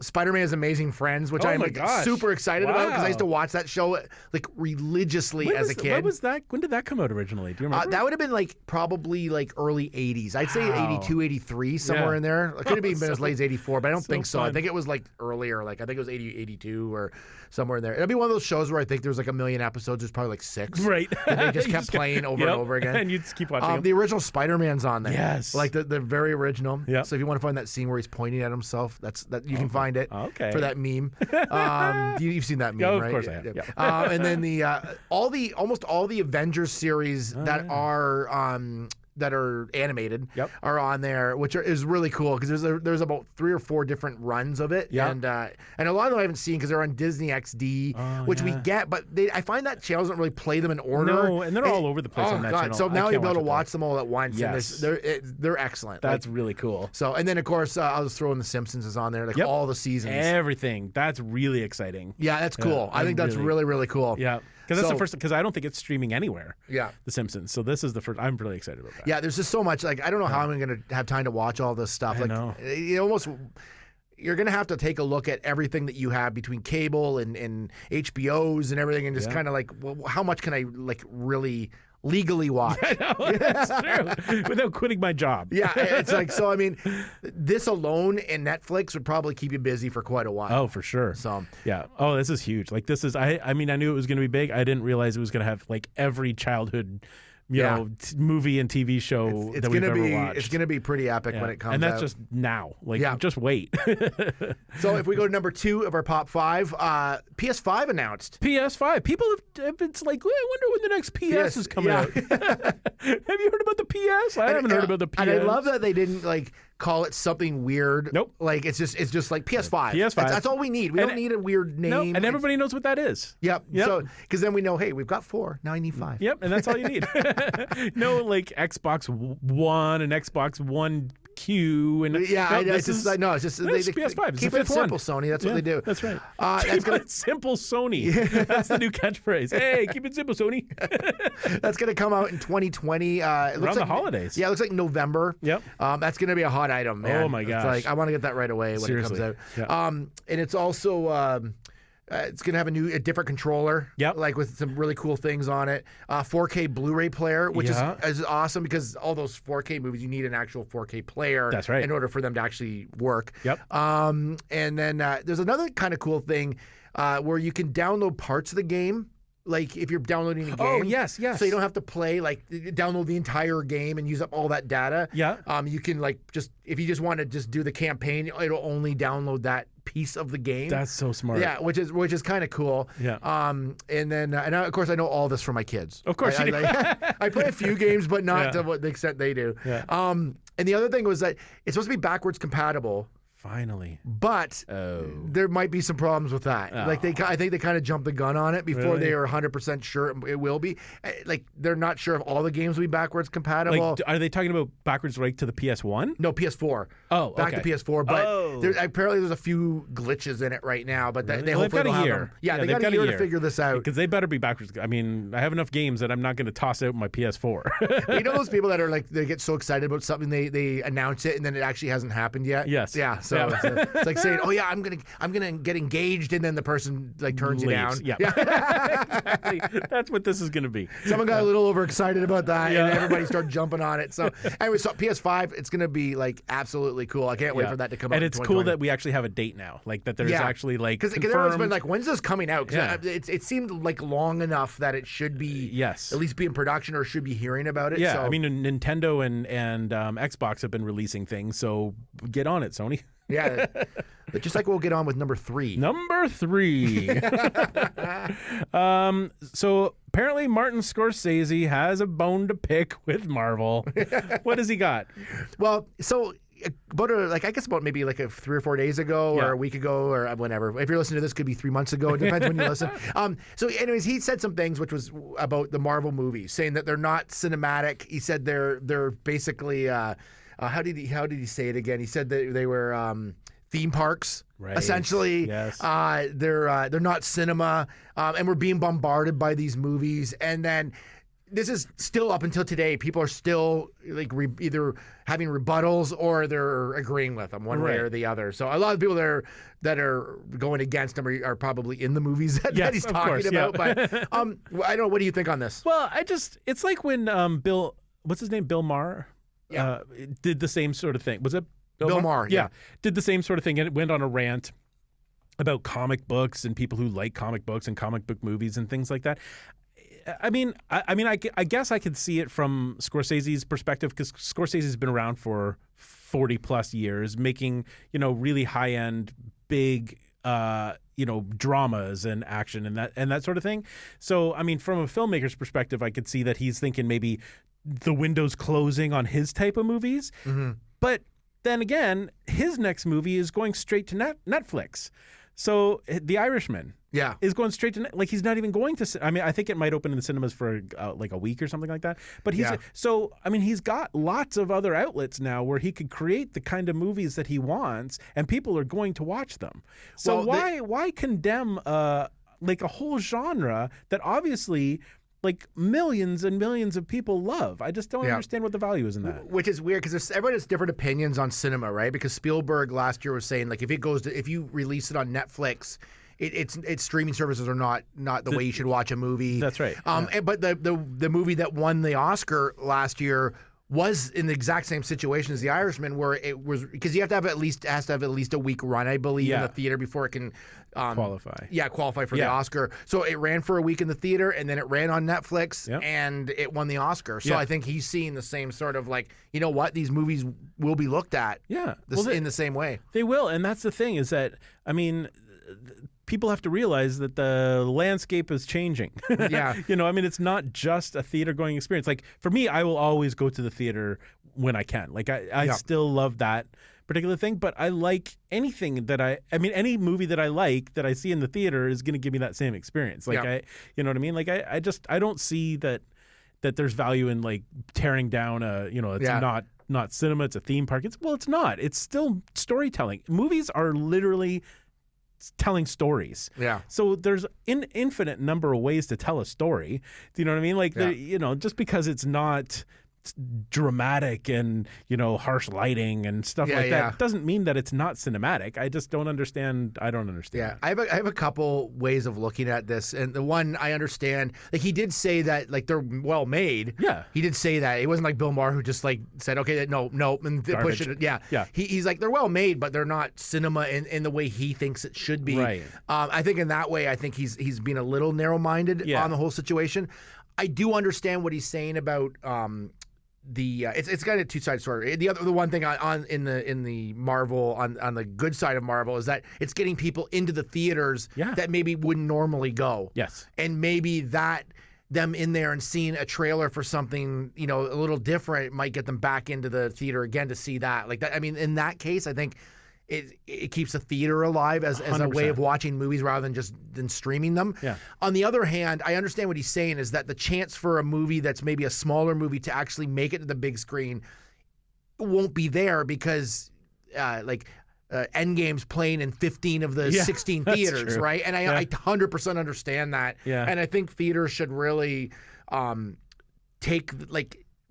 Spider-Man's Amazing Friends, which I'm my like gosh. super excited about because I used to Wow. watch that show like religiously as a kid. What was that? When did that come out originally? Do you remember? That would have been like probably like early 80s. I'd say Wow. 82, 83, somewhere Yeah. in there. It could have even been as late as 84, but I don't so think so. I fun. think it was like earlier. Like I think it was 80, 82 or somewhere in there. It'd be one of those shows where I think there's like a million episodes. There's probably like 6. Right. And they just You kept playing over Yep. and over again. And you just keep watching them. The original Spider-Man's on there. Yes. Like the very original. Yep. So if you want to find that scene where he's pointing at himself, that you can find it Okay. for that meme. You've seen that meme, Oh, of right? course I have. Yep. And then almost all the Avengers series that are animated Yep. are on there, which is really cool because there's about 3 or 4 different runs of it, Yep. and a lot of them I haven't seen because they're on Disney XD, which we yeah. get, but I find that channel doesn't really play them in order. No, and they're all over the place on that channel. So I now can't you'll be able to watch it, watch them all at once. Yes. And they're excellent. That's really cool. So, and then of course I'll just throw in The Simpsons is on there, like Yep. all the seasons. Everything. That's really exciting. Yeah, that's cool. I think that's really- really cool. Yeah. Because that's So- the first. Because I don't think it's streaming anywhere. Yeah. The Simpsons. So this is the first. I'm really excited about that. Yeah, there's just so much. Like I don't know how I'm going to have time to watch all this stuff. I know. You're going to have to take a look at everything that you have between cable and HBOs and everything, and just kind of like, well, how much can I like really legally watch? That's true. Without quitting my job. Yeah, it's like, so I mean, this alone and Netflix would probably keep you busy for quite a while. Oh, for sure. So Yeah. Oh, this is huge. Like this is. I mean, I knew it was going to be big. I didn't realize it was going to have like every childhood, movie and TV show it's that we've gonna ever be watched. it's gonna be pretty epic when it comes and that's out. just now. Like, Yeah. just wait. So if we go to number 2 of our pop 5, PS5 announced. PS5. People have. It's like, I wonder when the next PS is coming out. Have you heard about the PS? I haven't heard about the PS. And I love that they didn't like call it something weird. Nope. Like it's just like PS5. PS5. That's all we need. We And don't need a weird name. No, and everybody knows what that is. Yep. Yep. So because then we know, hey, we've got 4. Now I need 5. Yep, and that's all you need. No, like Xbox One and Xbox One Q and Yeah, no, it's just like, no, it's just it's PS5. It's keep the it fifth one. simple, Sony. That's what they do. That's right. That's Keep gonna it simple, Sony. That's the new catchphrase. Hey, keep it simple, Sony. that's gonna come out in 2020. It looks Around like the holidays. Yeah, it looks like November. Yep. That's gonna be a hot item, man. Oh, my It's gosh. like I want to get that right away when Seriously. it comes out. Yeah. And it's also. It's gonna have a different controller, Yep. like with some really cool things on it. 4K Blu-ray player, which Yeah. is awesome because all those 4K movies, you need an actual 4K player. That's right. In order for them to actually work. Yep. And then there's another kind of cool thing where you can download parts of the game. Like if you're downloading a game. Oh, yes. So you don't have to play download the entire game and use up all that data. Yeah. You can if you just want to just do the campaign, it'll only download that piece of the game. That's so smart. Yeah, which is kind of cool. Yeah. And then of course I know all this from my kids. Of course you do. I play a few games, but not Yeah. to what the extent they do. Yeah. And the other thing was that it's supposed to be backwards compatible. Finally. But there might be some problems with that. I think they kind of jumped the gun on it before Really? they are 100% sure it will be. Like they're not sure if all the games will be backwards compatible. Like, are they talking about backwards right to the PS1? No, PS4. Oh, back okay. to PS4. But Oh. apparently there's a few glitches in it right now. But they Well, hopefully they've got they'll a have year. them. Yeah, they they've got a year to figure this out. Because they better be backwards. I mean, I have enough games that I'm not going to toss out my PS4. You know those people that are like they get so excited about something they announce it and then it actually hasn't happened yet. Yes. Yeah. So Yeah. It's like saying, oh yeah, I'm gonna get engaged, and then the person like turns you down. Leaves. Yeah. Exactly. That's what this is going to be. Someone got a little overexcited about that, Yeah. and everybody started jumping on it. So anyway, so PS5, it's gonna be like absolutely cool. I can't wait Yeah. for that to come out. And in it's cool 2020. that we actually have a date now. Like that there's actually like because everyone's been confirmed. like, when's this coming out? 'Cause Yeah. it seemed like long enough that it should be Yes. at least be in production or should be hearing about it. Yeah, So, I mean, Nintendo and Xbox have been releasing things, so get on it, Sony. yeah, but just like we'll get on with number 3. Number 3. So apparently Martin Scorsese has a bone to pick with Marvel. What has he got? Well, so about maybe like 3 or 4 days ago Yeah. or a week ago or whenever. If you're listening to this, could be 3 months ago. It depends when you listen. So anyways, he said some things which was about the Marvel movies, saying that they're not cinematic. He said they're basically how did he say it again? He said that they were theme parks. Right. Essentially, Yes. they're not cinema, and we're being bombarded by these movies, and then this is still up until today. People are still like either having rebuttals or they're agreeing with them one way or the other. So a lot of people that are going against him are probably in the movies that he's talking about. But I don't know. What do you think on this? Well, it's like when what's his name? Bill Maher did the same sort of thing. Was it Bill Maher? Yeah. Did the same sort of thing, and it went on a rant about comic books and people who like comic books and comic book movies and things like that. I guess I could see it from Scorsese's perspective, because Scorsese's been around for 40 plus years, making, really high end, big, dramas and action and that sort of thing. So, I mean, from a filmmaker's perspective, I could see that he's thinking maybe the window's closing on his type of movies. Mm-hmm. But then again, his next movie is going straight to Netflix. So The Irishman is going straight to he's not even going to. I mean, I think it might open in the cinemas for like a week or something like that. But he's got lots of other outlets now where he could create the kind of movies that he wants, and people are going to watch them. So why condemn a whole genre that obviously millions and millions of people love? I just don't understand what the value is in that. Which is weird, because everyone has different opinions on cinema, right? Because Spielberg last year was saying if you release it on Netflix, its streaming services are not the way you should watch a movie. That's right. But the movie that won the Oscar last year was in the exact same situation as The Irishman, where it was, because you have to have at least a week run, I believe, in the theater before it can qualify. Yeah, qualify for the Oscar. So it ran for a week in the theater, and then it ran on Netflix, and it won the Oscar. So I think he's seeing the same sort of these movies will be looked at. In the same way. They will, and that's the thing, is that people have to realize that the landscape is changing. It's not just a theater going experience. Like for me, I will always go to the theater when I can. I still love that particular thing, but I like anything that any movie that I like that I see in the theater is going to give me that same experience. You know what I mean? I don't see that there's value in tearing down not cinema, it's a theme park. It's not. It's still storytelling. Movies are literally telling stories. So there's an infinite number of ways to tell a story. Do you know what I mean? Just because it's not dramatic and harsh lighting and stuff that doesn't mean that it's not cinematic. I just don't understand. I don't understand. I have a couple ways of looking at this, and the one I understand, he did say that they're well made. He did say that. It wasn't like Bill Maher who just said okay, no, and pushed it. He's like, they're well made, but they're not cinema in the way he thinks it should be. Right. I think in that way, I think he's being a little narrow-minded on the whole situation. I do understand what he's saying about it's got a two-sided story. The one thing in the Marvel on the good side of Marvel is that it's getting people into the theaters that maybe wouldn't normally go. Yes. And maybe that them in there and seeing a trailer for something a little different might get them back into the theater again to see that. I mean, in that case, I think it keeps the theater alive as a way of watching movies rather than streaming them. On the other hand, I understand what he's saying is that the chance for a movie that's maybe a smaller movie to actually make it to the big screen won't be there, because Endgame's playing in 15 of the 16 theaters, right? And I 100% understand that. And I think theaters should really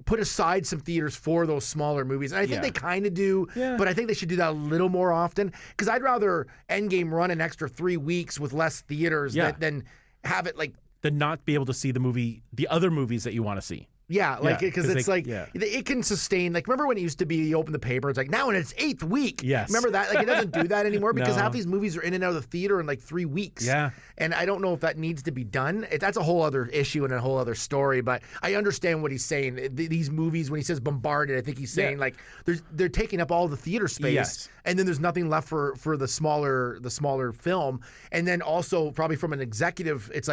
put aside some theaters for those smaller movies. And I think they kind of do, but I think they should do that a little more often, because I'd rather Endgame run an extra 3 weeks with less theaters than have it than not be able to see the other movies that you want to see. Because it can sustain. Remember when it used to be you open the paper, it's now in its 8th week. Yes. Remember that? It doesn't do that anymore, because half these movies are in and out of the theater in 3 weeks. And I don't know if that needs to be done. That's a whole other issue and a whole other story. But I understand what he's saying. These movies, when he says bombarded, I think he's saying they're taking up all the theater space, and then there's nothing left for the smaller film. And then also probably from an executive, it's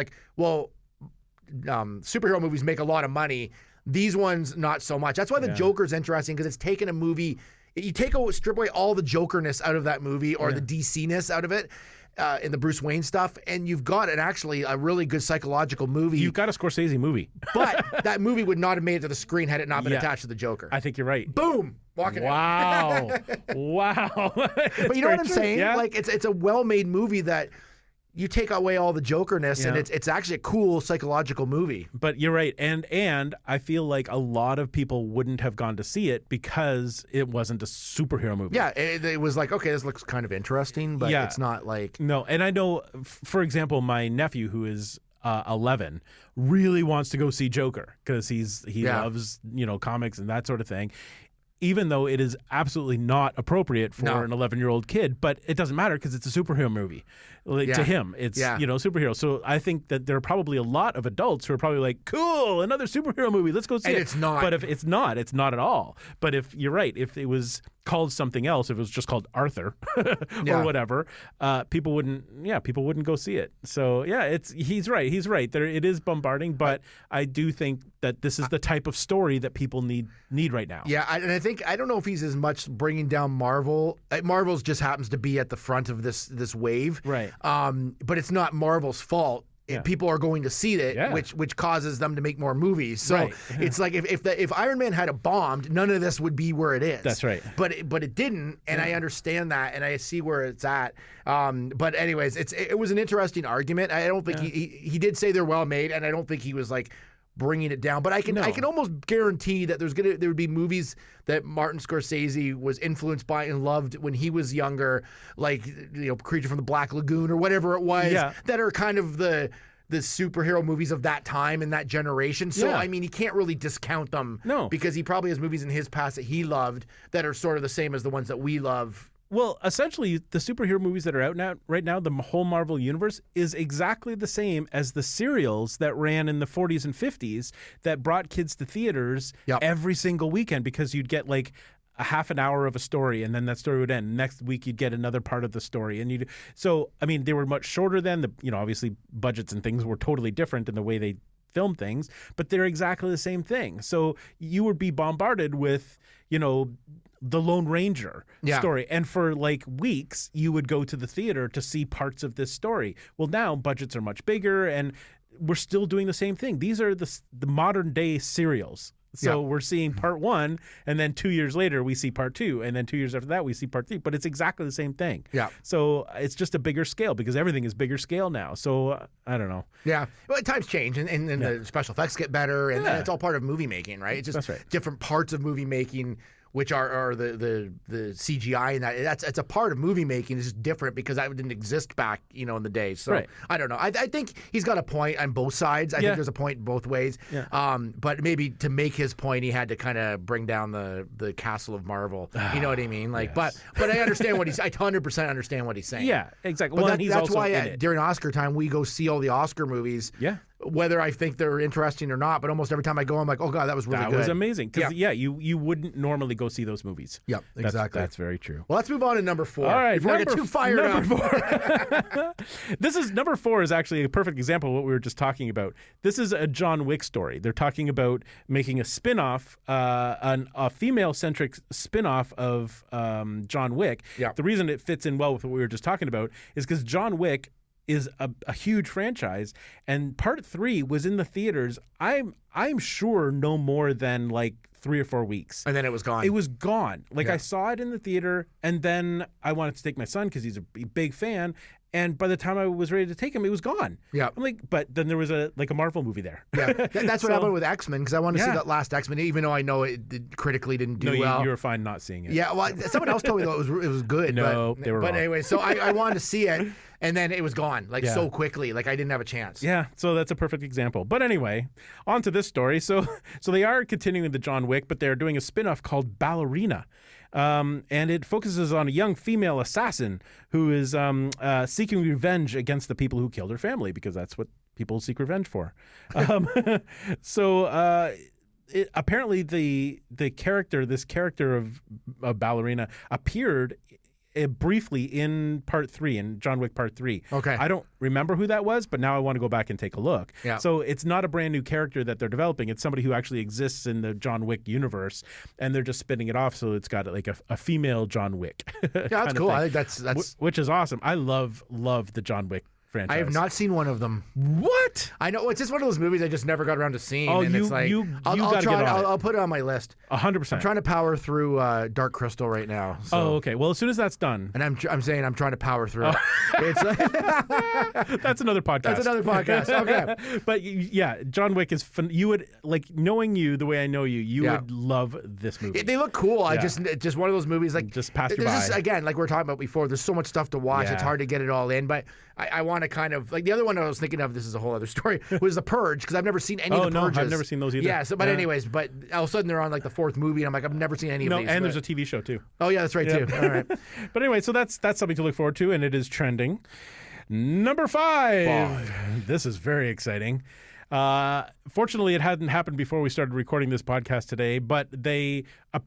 superhero movies make a lot of money. These ones, not so much. That's why the Joker's interesting, because it's taken a movie. You strip away all the Jokerness out of that movie, or the DC-ness out of it, in the Bruce Wayne stuff, and you've got actually a really good psychological movie. You've got a Scorsese movie. But that movie would not have made it to the screen had it not been attached to the Joker. I think you're right. Boom! Walking out. Wow. But you know what I'm saying? It's a well-made movie that you take away all the Jokerness, and it's actually a cool psychological movie. But you're right, and I feel like a lot of people wouldn't have gone to see it because it wasn't a superhero movie. Yeah, it was like, okay, this looks kind of interesting, but it's not like... No, and I know, for example, my nephew, who is 11, really wants to go see Joker because he loves, comics and that sort of thing. Even though it is absolutely not appropriate for an 11-year-old kid, but it doesn't matter because it's a superhero movie. To him, it's, superhero. So I think that there are probably a lot of adults who are probably like, cool, another superhero movie, let's go see it. And it's not. But if it's not at all. But if you're right, if it was called something else, if it was just called Arthur or whatever, people wouldn't go see it. So he's right. It is bombarding, but I do think that this is the type of story that people need right now. Yeah, and I don't know if he's as much bringing down Marvel. Marvel's just happens to be at the front of this wave, right? But it's not Marvel's fault. People are going to see it, which causes them to make more movies. So it's like if Iron Man had bombed, none of this would be where it is. That's right. But it didn't, and I understand that, and I see where it's at. But anyways, it was an interesting argument. I don't think he did say they're well made, and I don't think he was like bringing it down, but I can almost guarantee that there would be movies that Martin Scorsese was influenced by and loved when he was younger, like Creature from the Black Lagoon or whatever it was, that are kind of the superhero movies of that time and that generation. So I mean, you can't really discount them, because he probably has movies in his past that he loved that are sort of the same as the ones that we love. Well, essentially, the superhero movies that are out now, right now, the whole Marvel universe is exactly the same as the serials that ran in the 40s and 50s that brought kids to theaters every single weekend, because you'd get like a half an hour of a story, and then that story would end. Next week, you'd get another part of the story, so I mean, they were much shorter then. Obviously, budgets and things were totally different in the way they film things, but they're exactly the same thing. So you would be bombarded with, the Lone Ranger story. And for like weeks, you would go to the theater to see parts of this story. Well, now budgets are much bigger, and we're still doing the same thing. These are the modern day serials. So we're seeing part 1, and then 2 years later we see part 2, and then 2 years after that we see part 3. But it's exactly the same thing. Yeah. So it's just a bigger scale, because everything is bigger scale now. So I don't know. Yeah. Well, times change, and the special effects get better, and it's all part of movie making, right? It's just different parts of movie making, which are the CGI, and that's a part of movie making. It's just different because that didn't exist back, in the day. So I don't know. I think he's got a point on both sides. I think there's a point both ways. Yeah. But maybe to make his point, he had to kind of bring down the castle of Marvel. You know what I mean? Like, but I understand what I 100% understand what he's saying. Yeah, exactly. But that's why during Oscar time we go see all the Oscar movies. Yeah. Whether I think they're interesting or not, but almost every time I go, I'm like, oh God, that was really good. That was amazing. Because, you wouldn't normally go see those movies. Yep, exactly. That's very true. Well, let's move on to number 4. All right. Before I get too fired up. Number 4 is actually a perfect example of what we were just talking about. This is a John Wick story. They're talking about making a spin-off, a female-centric spin-off of John Wick. Yeah. The reason it fits in well with what we were just talking about is because John Wick is a huge franchise, and part 3 was in the theaters. I'm sure no more than like 3 or 4 weeks, and then it was gone. It was gone. Like I saw it in the theater, and then I wanted to take my son because he's a big fan. And by the time I was ready to take him, it was gone. Yeah, I'm like, but then there was a Marvel movie there. Yeah, that's what happened with X-Men, because I wanted to see that last X-Men, even though I know it critically didn't do well. You were fine not seeing it. Yeah, well, someone else told me though it was good. No, they were wrong. But anyway, so I wanted to see it, and then it was gone so quickly, like I didn't have a chance. Yeah, so that's a perfect example. But anyway, on to this story. So they are continuing the John Wick, but they're doing a spin-off called Ballerina. And it focuses on a young female assassin who is seeking revenge against the people who killed her family, because that's what people seek revenge for. Apparently this character of Ballerina appeared briefly in part 3, in John Wick part 3. Okay. I don't remember who that was, but now I want to go back and take a look. Yeah. So it's not a brand new character that they're developing. It's somebody who actually exists in the John Wick universe, and they're just spinning it off. So it's got like a female John Wick. Yeah, that's cool. I think that's which is awesome. I love the John Wick franchise. I have not seen one of them. What? I know it's just one of those movies I just never got around to seeing. Oh, and you- it's like you I'll gotta try. get on it. I'll put it on my list. 100%. I'm trying to power through Dark Crystal right now. So. Oh, okay. Well, as soon as that's done, And I'm saying I'm trying to power through it. It's like, that's another podcast. that's another podcast. Okay. But yeah, John Wick is fun. You would like knowing you the way I know you. You Yeah. would love this movie. They look cool. I Yeah. just one of those movies like Just passed you there's by. just, again, like we were talking about before. There's so much stuff to watch. Yeah. It's hard to get it all in. But I want to kind of like the other one I was thinking of. This is a whole other story. Was The Purge because I've never seen any of the no, Purges. I've never seen those either. Yeah. So, but Yeah. anyways, but all of a sudden they're on like the fourth movie, and I'm like, I've never seen any no, of these. and but- there's a TV show too. Oh yeah, that's right too. All right. But anyway, so that's something to look forward to, and it is trending. Number 5. This is very exciting. Fortunately, it hadn't happened before we started recording this podcast today, but they are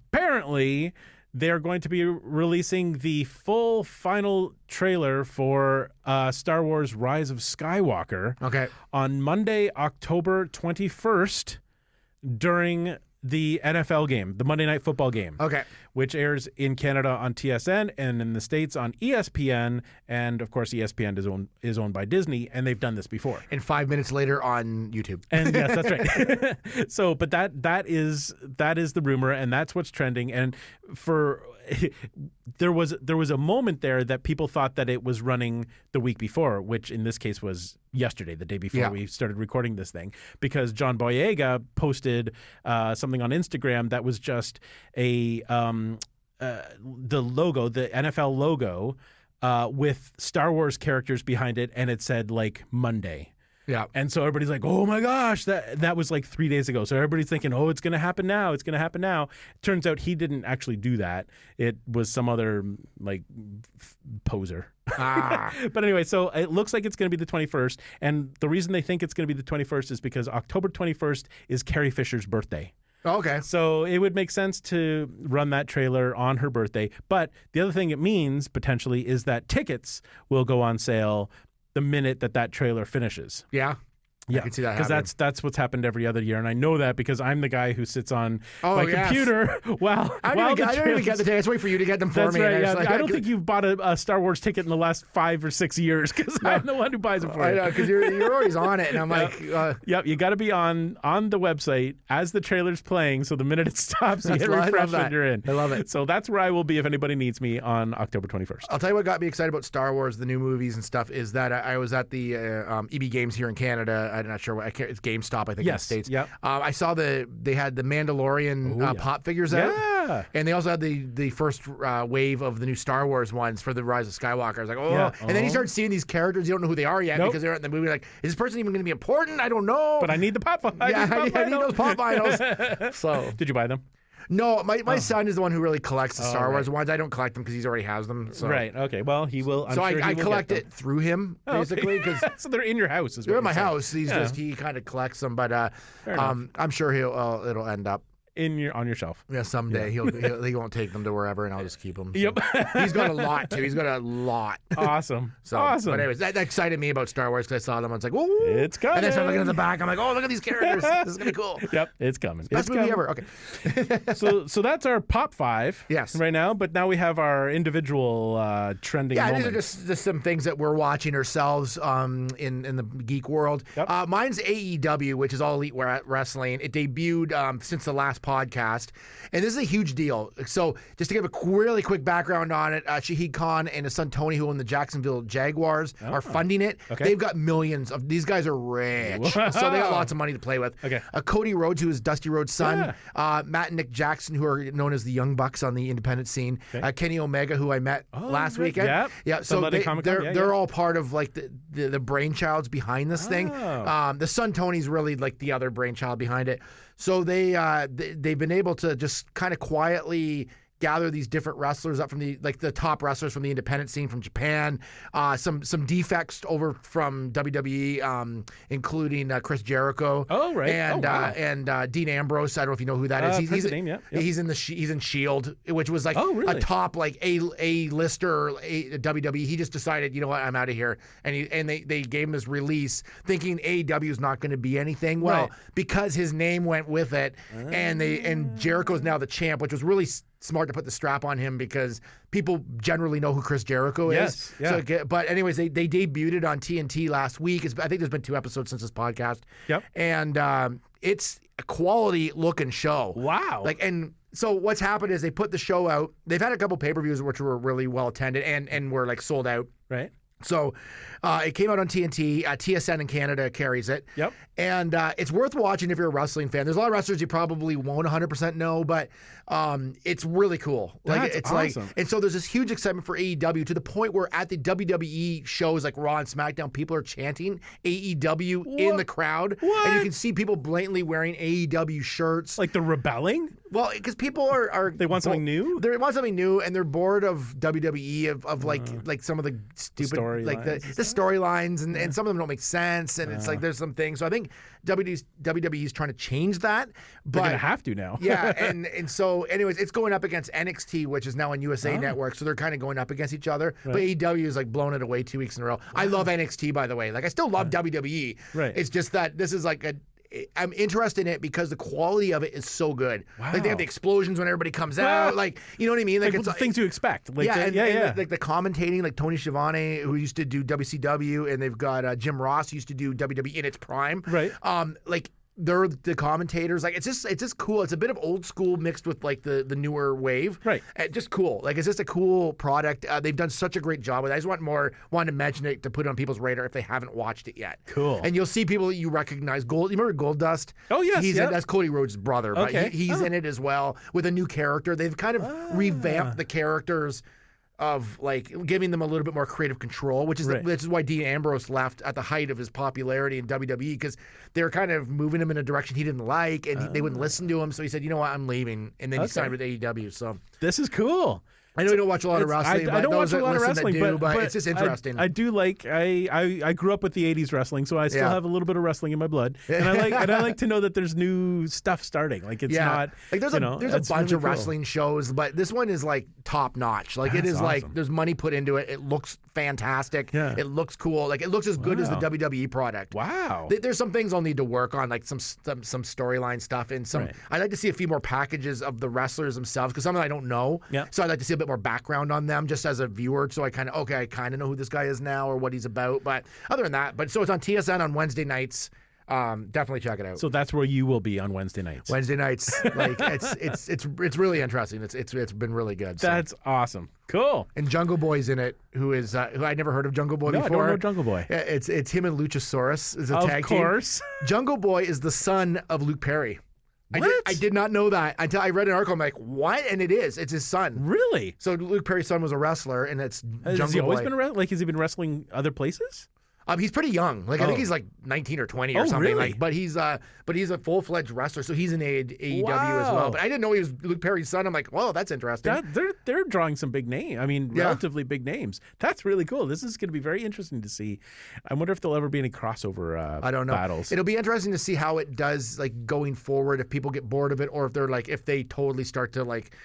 going to be releasing the full final trailer for Star Wars Rise of Skywalker Okay. on Monday, October 21st during the NFL game, the Monday Night Football game. Okay. Which airs in Canada on TSN and in the States on ESPN. And of course, ESPN is owned by Disney, and they've done this before. And 5 minutes later on YouTube. And yes, that's right. So, but that is the rumor, and that's what's trending. And there was a moment there that people thought that it was running the week before, which in this case was yesterday, the day before we started recording this thing, because John Boyega posted something on Instagram that was just the logo, the NFL logo, with Star Wars characters behind it, and it said like Monday. Yeah. And so everybody's like, oh my gosh, that was like 3 days ago. So everybody's thinking, oh, it's going to happen now. It's going to happen now. Turns out he didn't actually do that. It was some other like poser. But anyway, so it looks like it's going to be the 21st. And the reason they think it's going to be the 21st is because October 21st is Carrie Fisher's birthday. Okay. So it would make sense to run that trailer on her birthday. But the other thing it means potentially is that tickets will go on sale the minute that trailer finishes. Yeah. Yeah, I can see that because happening. that's what's happened every other year, and I know that because I'm the guy who sits on my yes. computer while I don't even get the tickets. Wait for you to get them for That's me. right. And Yeah. it's like, I don't think you've bought a Star Wars ticket in the last 5 or 6 years because I'm the one who buys it for I you. know because you're always on it, and I'm like, Yep, you got to be on the website as the trailer's playing. So the minute it stops, you hit I love refresh that. and you're in. I love it. So that's where I will be if anybody needs me on October 21st. I'll tell you what got me excited about Star Wars, the new movies and stuff, is that I was at the EB Games here in Canada. I'm not sure what it's GameStop, I think, in the Yes, States. yep. I saw they had the Mandalorian pop figures out. Yeah. And they also had the first wave of the new Star Wars ones for the Rise of Skywalker. I was like, oh. Yeah. And then you start seeing these characters, you don't know who they are yet Nope. because they're in the movie. Like, is this person even going to be important? I don't know. But I need the pop. I need those pop vinyls. So Did you buy them? no, my son is the one who really collects the Star Wars right. ones. I don't collect them because he already has them. So. Right. Okay. Well, he will. I'm So sure he I will collect get it through him basically because so they're in your house. Is what they're in you're my saying. house. He kind of collects them, but enough. I'm sure it'll end up. on your shelf. Yeah, someday he won't take them to wherever, and I'll just keep them. So. Yep. He's got a lot too. He's got a lot. Awesome. So, awesome. But anyways, that excited me about Star Wars because I saw them. I was like, "Ooh, It's coming. And then I started looking at the back. I'm like, "Oh, look at these characters. This is gonna be cool." Yep, it's coming. Best movie ever. Okay. So that's our pop 5. Yes. Right now, but now we have our individual trending Yeah, moments. these are just some things that we're watching ourselves in the geek world. Yep. Mine's AEW, which is All Elite Wrestling. It debuted since the last podcast, and this is a huge deal. So just to give a really quick background on it, Shahid Khan and his son Tony, who own the Jacksonville Jaguars, are funding it. Okay. They've got millions of these guys are rich, so they got lots of money to play with. Okay. Cody Rhodes, who is Dusty Rhodes' son, Matt and Nick Jackson, who are known as the Young Bucks on the independent scene, Kenny Omega, who I met last right. weekend. Yep. Yeah, so Sunday Comic-Con. they're all part of like the brainchilds behind this thing. The son Tony's really like the other brainchild behind it. So they've been able to just kind of quietly gather these different wrestlers up from the top wrestlers from the independent scene from Japan, some defects over from WWE, including Chris Jericho. Oh, right. And Dean Ambrose. I don't know if you know who that is. He's the name, yeah. Yep. He's in Shield, which was like really? a top like a lister WWE. He just decided, you know what, I'm out of here, and they gave him his release, thinking AEW is not going to be anything. Well, Right. because his name went with it, and Jericho's now the champ, which was really smart to put the strap on him because people generally know who Chris Jericho is. Yes, yeah. So, but anyways, they debuted it on TNT last week. I think there's been 2 episodes since this podcast. Yep. And it's a quality looking show. Wow. And so what's happened is they put the show out. They've had a couple pay-per-views which were really well attended and were like sold out. Right. So it came out on TNT. TSN in Canada carries it. Yep. And it's worth watching if you're a wrestling fan. There's a lot of wrestlers you probably won't 100% know, but it's really cool. That's it's awesome. and so there's this huge excitement for AEW to the point where at the WWE shows like Raw and SmackDown, people are chanting AEW in the crowd. What? And you can see people blatantly wearing AEW shirts. Like they're rebelling? Well, because people are They want something new? They want something new, and they're bored of WWE of like some of the stupid the storylines, and some of them don't make sense, and it's like there's some things. So I think WWE's trying to change that, but They're gonna have to now. yeah, and so anyways, it's going up against NXT, which is now on USA Network, so they're kind of going up against each other. But AEW is like blowing it away 2 weeks in a row. I love NXT, by the way. Like I still love WWE. Right. It's just that this is like I'm interested in it because the quality of it is so good. Like they have the explosions when everybody comes out. Like, you know what I mean? Like it's the things you expect. Like Like the commentating, like Tony Schiavone, who used to do WCW, and they've got Jim Ross, who used to do WWE in its prime. Right. Like they're the commentators. Like it's just cool. It's a bit of old school mixed with like the newer wave. Right. Just cool. Like it's just a cool product. They've done such a great job with it. I just wanted to mention it to put it on people's radar if they haven't watched it yet. Cool. And you'll see people that you recognize. You remember Goldust? Oh, yes, He's yep. that's Cody Rhodes' brother, but Okay. he's in it as well with a new character. They've kind of revamped the characters of like giving them a little bit more creative control, which is why Dean Ambrose left at the height of his popularity in WWE, because they were kind of moving him in a direction he didn't like, and they wouldn't listen to him. So he said, "You know what? I'm leaving," and then he signed with AEW. So this is cool. I know you don't watch a lot of wrestling. I don't watch a lot of wrestling, but it's just interesting. I do like. I grew up with the '80s wrestling, so I still have a little bit of wrestling in my blood, and I like to know that there's new stuff starting. Like it's not like there's a bunch really of wrestling shows, but this one is like top notch. Like it is awesome. Like there's money put into it. It looks fantastic. Yeah. It looks cool. Like it looks as good as the WWE product. Wow. There's some things I'll need to work on, like some storyline stuff, and some. Right. I'd like to see a few more packages of the wrestlers themselves, because some of them I don't know. Yeah. So I'd like to see a bit more background on them just as a viewer, so I kind of know who this guy is now or what he's about. But other than that, so it's on TSN on Wednesday nights. Definitely check it out. So that's where you will be on Wednesday nights. Wednesday nights, like it's really interesting. It's been really good. So. That's awesome. Cool. And Jungle Boy's in it, who I'd never heard of Jungle Boy before. I don't know Jungle Boy. It's him and Luchasaurus is a tag team. Of course. Jungle Boy is the son of Luke Perry. What? I did not know that until I read an article. I'm like, what? And it is. It's his son. Really? So Luke Perry's son was a wrestler, and it's Jungle Has he always Boy. been has he been wrestling other places? He's pretty young. Like I think he's like 19 or 20 or something. Really? Like, but he's a full-fledged wrestler, so he's in AEW as well. But I didn't know he was Luke Perry's son. I'm like, well, that's interesting. They're drawing some big names. I mean, relatively big names. That's really cool. This is going to be very interesting to see. I wonder if there'll ever be any crossover I don't know. battles. It'll be interesting to see how it does, like going forward, if people get bored of it, or if they're like, if they totally start to like,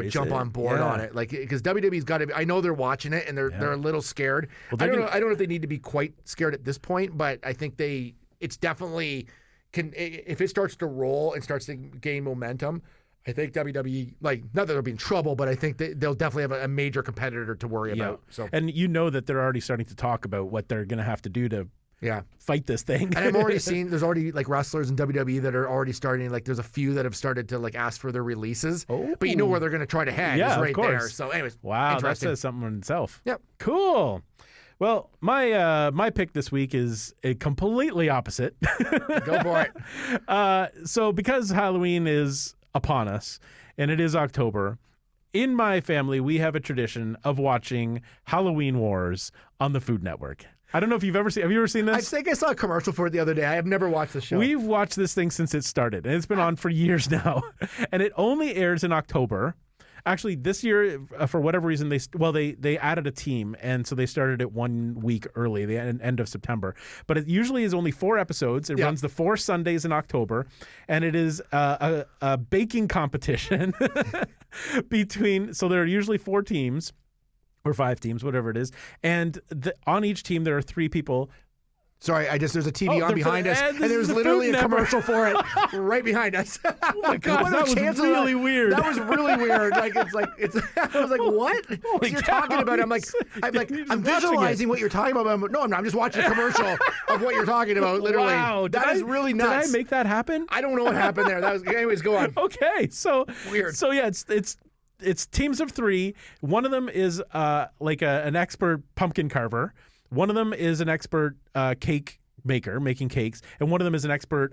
jump on board on it, like, because WWE's got to. I know they're watching it and they're a little scared. Well, I don't know if they need to be quite scared at this point, but I think it's definitely if it starts to roll and starts to gain momentum. I think WWE, like, not that they'll be in trouble, but I think they'll definitely have a major competitor to worry about. So, and that they're already starting to talk about what they're going to have to do to fight this thing. And I'm already seeing there's already like wrestlers in WWE that are already starting, like there's a few that have started to like ask for their releases. Oh. But you know where they're going to try to head is right there. So anyways, wow, that interesting. says something in itself. Yep. Cool. Well, my pick this week is a completely opposite. Go for it. So because Halloween is upon us and it is October, in my family we have a tradition of watching Halloween Wars on the Food Network. I don't know if you've ever seen. Have you ever seen this? I think I saw a commercial for it the other day. I have never watched the show. We've watched this thing since it started, and it's been on for years now. And it only airs in October. Actually, this year, for whatever reason, they added a team, and so they started it 1 week early, the end of September. But it usually is only 4 episodes. It runs the 4 Sundays in October, and it is a baking competition so there are usually 4 teams. Or 5 teams, whatever it is. And on each team, there are 3 people Sorry, there's a TV on they're behind us, and and there's the literally Food a commercial for it right behind us. Oh my God, that was really weird. That was really weird. Like it's. I was like, what? Holy You're cow, talking about it. I'm visualizing what you're talking about. No, I'm not. I'm just watching a commercial of what you're talking about. Literally. Wow, that is really nuts. Did I make that happen? I don't know what happened there. Anyways, go on. Okay, so Weird. So yeah, it's teams of 3. One of them is like an expert pumpkin carver. One of them is an expert cake maker, making cakes, and one of them is an expert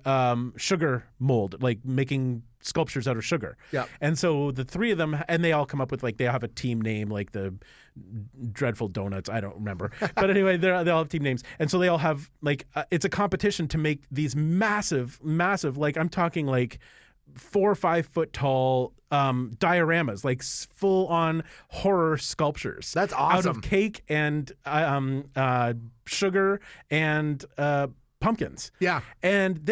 sugar mold, like making sculptures out of sugar. Yeah. And so the 3 of them, and they all come up with like, they have a team name, like the Dreadful Donuts. I don't remember, but anyway, they all have team names, and so they all have like it's a competition to make these massive, like I'm talking like 4 or 5 foot tall dioramas, like full on horror sculptures. That's awesome. Out of cake and sugar and pumpkins. Yeah. And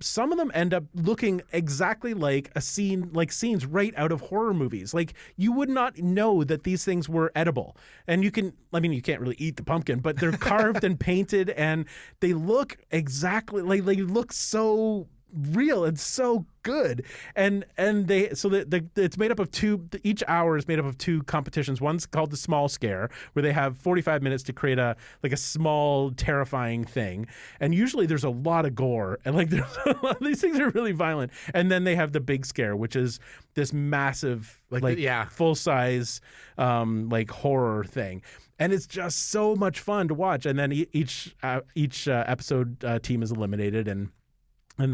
some of them end up looking exactly like scenes right out of horror movies. Like you would not know that these things were edible. And you can't really eat the pumpkin, but they're carved and painted, and they look exactly like they look so real and so good, and it's made up of 2. Each hour is made up of 2 competitions. One's called the Small Scare, where they have 45 minutes to create a small terrifying thing, and usually there's a lot of gore, and like there's a lot, these things are really violent. And then they have the Big Scare, which is this massive full size like horror thing. And it's just so much fun to watch. And then each episode team is eliminated, and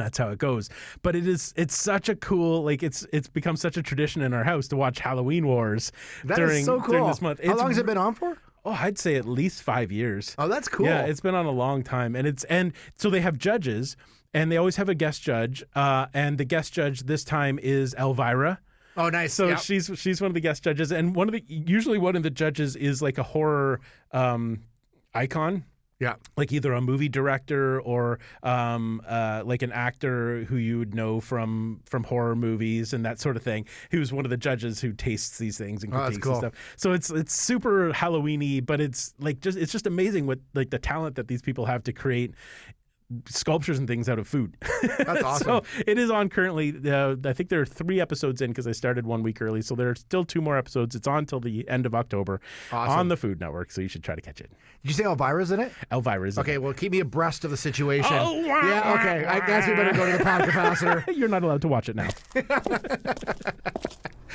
that's how it goes. But it's such a cool, like it's become such a tradition in our house to watch Halloween Wars during this month. How long has it been on for? Oh, I'd say at least 5 years. Oh, that's cool. Yeah, it's been on a long time. And so they have judges, and they always have a guest judge. And the guest judge this time is Elvira. Oh, nice. So she's one of the guest judges, and usually one of the judges is like a horror icon. Yeah, like either a movie director or like an actor who you would know from horror movies and that sort of thing. He was one of the judges who tastes these things and critiques and stuff. So it's super Halloween-y, but it's just amazing what like the talent that these people have to create sculptures and things out of food. That's awesome. So it is on currently. I think there are 3 episodes in because I started 1 week early. So there are still 2 more episodes. It's on till the end of October on the Food Network. So you should try to catch it. Did you say Elvira's in it? Elvira's in it. Okay, well, keep me abreast of the situation. Oh, wow. Yeah, okay. I guess we better go to the pod capacitor. You're not allowed to watch it now.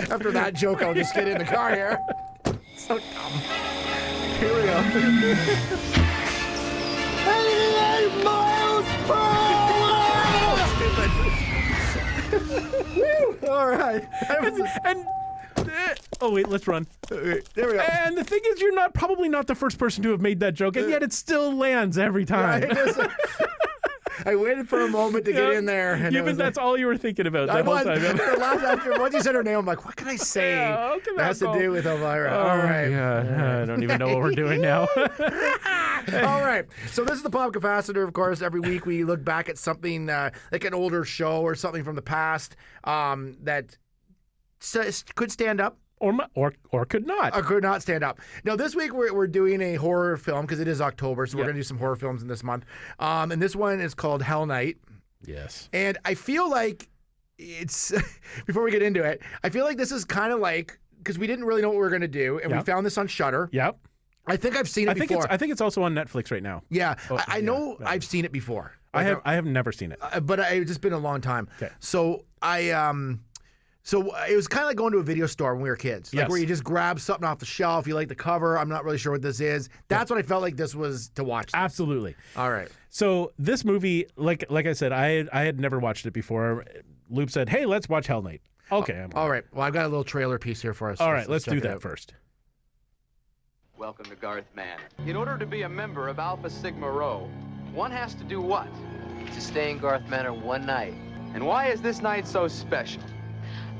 After that joke, I'll just get in the car here. So dumb. Here we go. 88 miles per hour! All right. Oh wait, let's run. There we go. And the thing is, you're probably not the first person to have made that joke, and yet it still lands every time. I waited for a moment to get in there. And that's all you were thinking about that whole time. Once you said her name, I'm like, what can I say that has to do with Elvira? All right. Yeah, I don't even know what we're doing now. All right. So this is the Pop Capacitor, of course. Every week we look back at something like an older show or something from the past that could stand up. Or could not. Or could not stand up. Now, this week we're doing a horror film because it is October, so we're going to do some horror films in this month. And this one is called Hell Night. Yes. And I feel like it's, before we get into it, I feel like this is kind of like, because we didn't really know what we were going to do, and we found this on Shudder. Yep. I think I've seen it before. I think it's also on Netflix right now. Yeah. I know I've seen it before. I have never seen it. But it's just been a long time. Okay. So So it was kind of like going to a video store when we were kids, like where you just grab something off the shelf. You like the cover. I'm not really sure what this is. That's what I felt like this was to watch. Absolutely. All right. So this movie, like I said, I had never watched it before. Loop said, "Hey, let's watch Hell Night." Okay. All right. Well, I've got a little trailer piece here for us. All right. Let's do that first. Welcome to Garth Manor. In order to be a member of Alpha Sigma Rho, one has to do what? To stay in Garth Manor one night. And why is this night so special?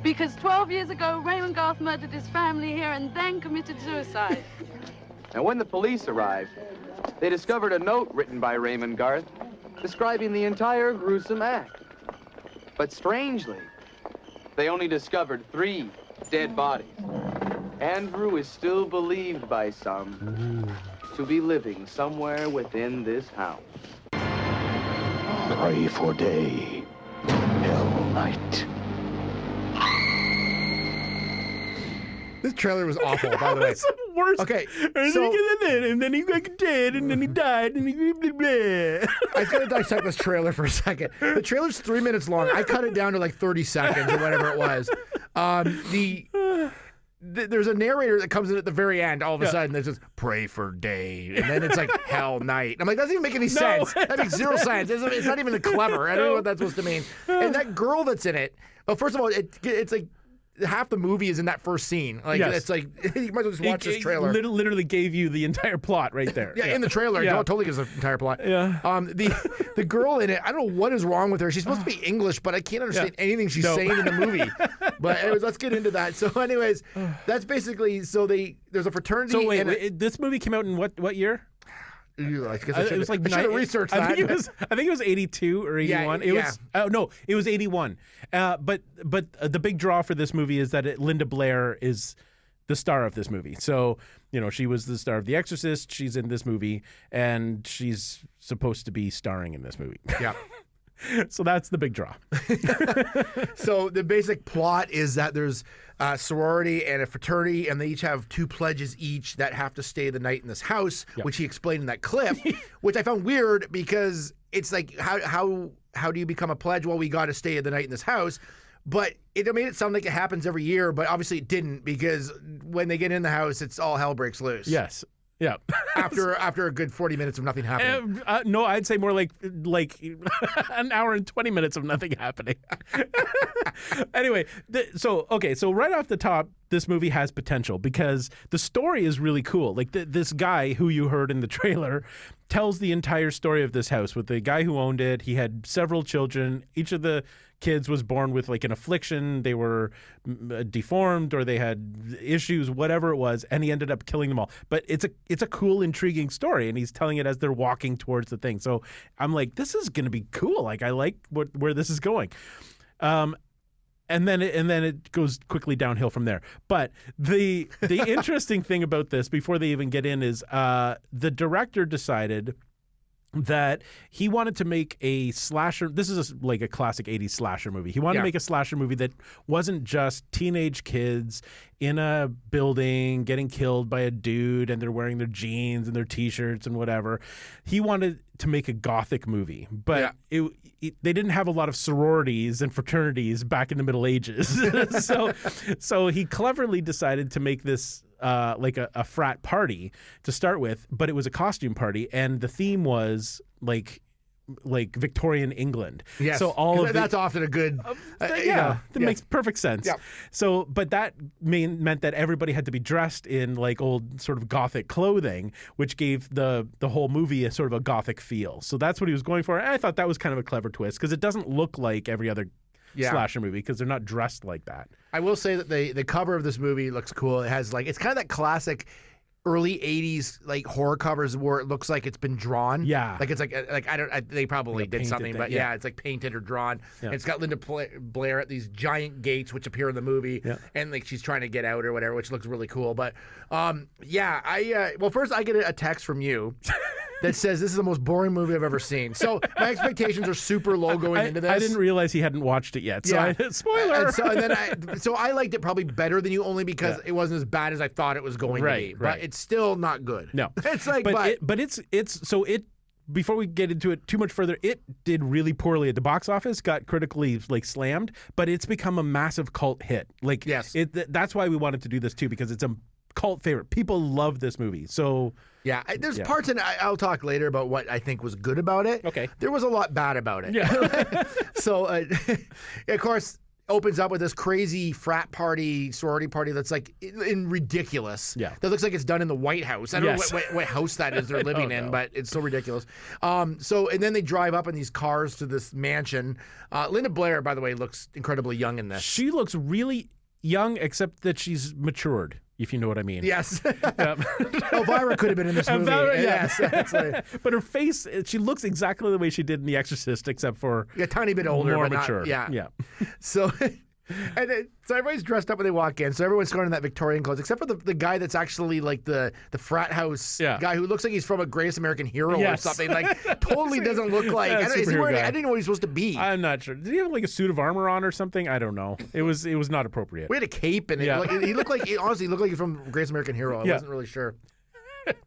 Because 12 years ago, Raymond Garth murdered his family here and then committed suicide. And when the police arrived, they discovered a note written by Raymond Garth describing the entire gruesome act. But strangely, they only discovered 3 dead bodies. Andrew is still believed by some to be living somewhere within this house. Pray for day, hell night. This trailer was awful, by the way. It's the worst. Okay, and then he got dead, and then he died, and he blah, blah. I gotta dissect this trailer for a second. The trailer's 3 minutes long. I cut it down to like 30 seconds or whatever it was. There's a narrator that comes in at the very end all of a sudden that says, pray for day. And then it's like, hell night. I'm like, that doesn't even make any sense. That makes zero sense. It's not even clever. I don't know what that's supposed to mean. And that girl that's in it, well, first of all, it's like, half the movie is in that first scene. Like It's like you might as well just watch this trailer. Literally gave you the entire plot right there. Yeah, in the trailer, it totally gives the entire plot. Yeah. The girl in it, I don't know what is wrong with her. She's supposed to be English, but I can't understand anything she's saying in the movie. But anyways, let's get into that. So, anyways, that's basically there's a fraternity. So wait, this movie came out in what year? It was like I should have researched that. I think it was 82 or 81. It was 81. But the big draw for this movie is that Linda Blair is the star of this movie. So, she was the star of The Exorcist. She's in this movie, and she's supposed to be starring in this movie. Yeah. So that's the big draw. So the basic plot is that there's a sorority and a fraternity, and they each have 2 pledges each that have to stay the night in this house, which he explained in that clip, which I found weird because it's like, how do you become a pledge? Well, we got to stay the night in this house. But it made it sound like it happens every year, but obviously it didn't, because when they get in the house, it's all hell breaks loose. Yes. Yeah. After a good 40 minutes of nothing happening. No, I'd say more like an hour and 20 minutes of nothing happening. Anyway, so right off the top, this movie has potential because the story is really cool. Like this guy who you heard in the trailer tells the entire story of this house with the guy who owned it. He had several children. Each of the kids was born with like an affliction. They were deformed or they had issues, whatever it was, and he ended up killing them all. But it's a cool, intriguing story, and he's telling it as they're walking towards the thing. So I'm like, this is going to be cool. Like I like where this is going. And then it goes quickly downhill from there. But the interesting thing about this, before they even get in, is the director decided that he wanted to make a slasher. This is like a classic 80s slasher movie. He wanted to make a slasher movie that wasn't just teenage kids in a building getting killed by a dude and they're wearing their jeans and their T-shirts and whatever. He wanted to make a gothic movie, but they didn't have a lot of sororities and fraternities back in the Middle Ages. so he cleverly decided to make this like a frat party to start with, but it was a costume party, and the theme was like Victorian England. Yes, so that's often a good that makes perfect sense. Yeah. So, but that meant that everybody had to be dressed in like old sort of gothic clothing, which gave the whole movie a sort of a gothic feel. So that's what he was going for. And I thought that was kind of a clever twist because it doesn't look like every other slasher movie because they're not dressed like that. I will say that the cover of this movie looks cool. It has it's kind of that classic early 80s like horror covers where it looks like it's been drawn. Yeah. Like it's they probably did something, but it's like painted or drawn. Yeah. And it's got Linda Blair at these giant gates which appear in the movie, and like she's trying to get out or whatever, which looks really cool. But first I get a text from you that says this is the most boring movie I've ever seen. So my expectations are super low going into this. I didn't realize he hadn't watched it yet. So spoiler. So I liked it probably better than you, only because it wasn't as bad as I thought it was going to be. But it's still not good. No. It's like before we get into it too much further, it did really poorly at the box office, got critically slammed, but it's become a massive cult hit. That's why we wanted to do this too, because it's a cult favorite. People love this movie. So there's parts in it. I'll talk later about what I think was good about it. Okay. There was a lot bad about it. Yeah. So, of course, opens up with this crazy frat party, sorority party that's like ridiculous. Yeah. That looks like it's done in the White House. I don't know what house that is they're living in, but it's so ridiculous. And then they drive up in these cars to this mansion. Linda Blair, by the way, looks incredibly young in this. She looks really young, except that she's matured, if you know what I mean. Yes. Elvira could have been in this movie. Yes. But her face, she looks exactly the way she did in The Exorcist, except for a tiny bit older, more but mature. Not, yeah. So And so everybody's dressed up when they walk in. So everyone's going in that Victorian clothes, except for the guy that's actually like the frat house guy who looks like he's from a Greatest American Hero or something. Like totally doesn't look like. I didn't know what he's supposed to be. I'm not sure. Did he have like a suit of armor on or something? I don't know. It was not appropriate. We had a cape and he looked like honestly he looked like he's from Greatest American Hero. I wasn't really sure.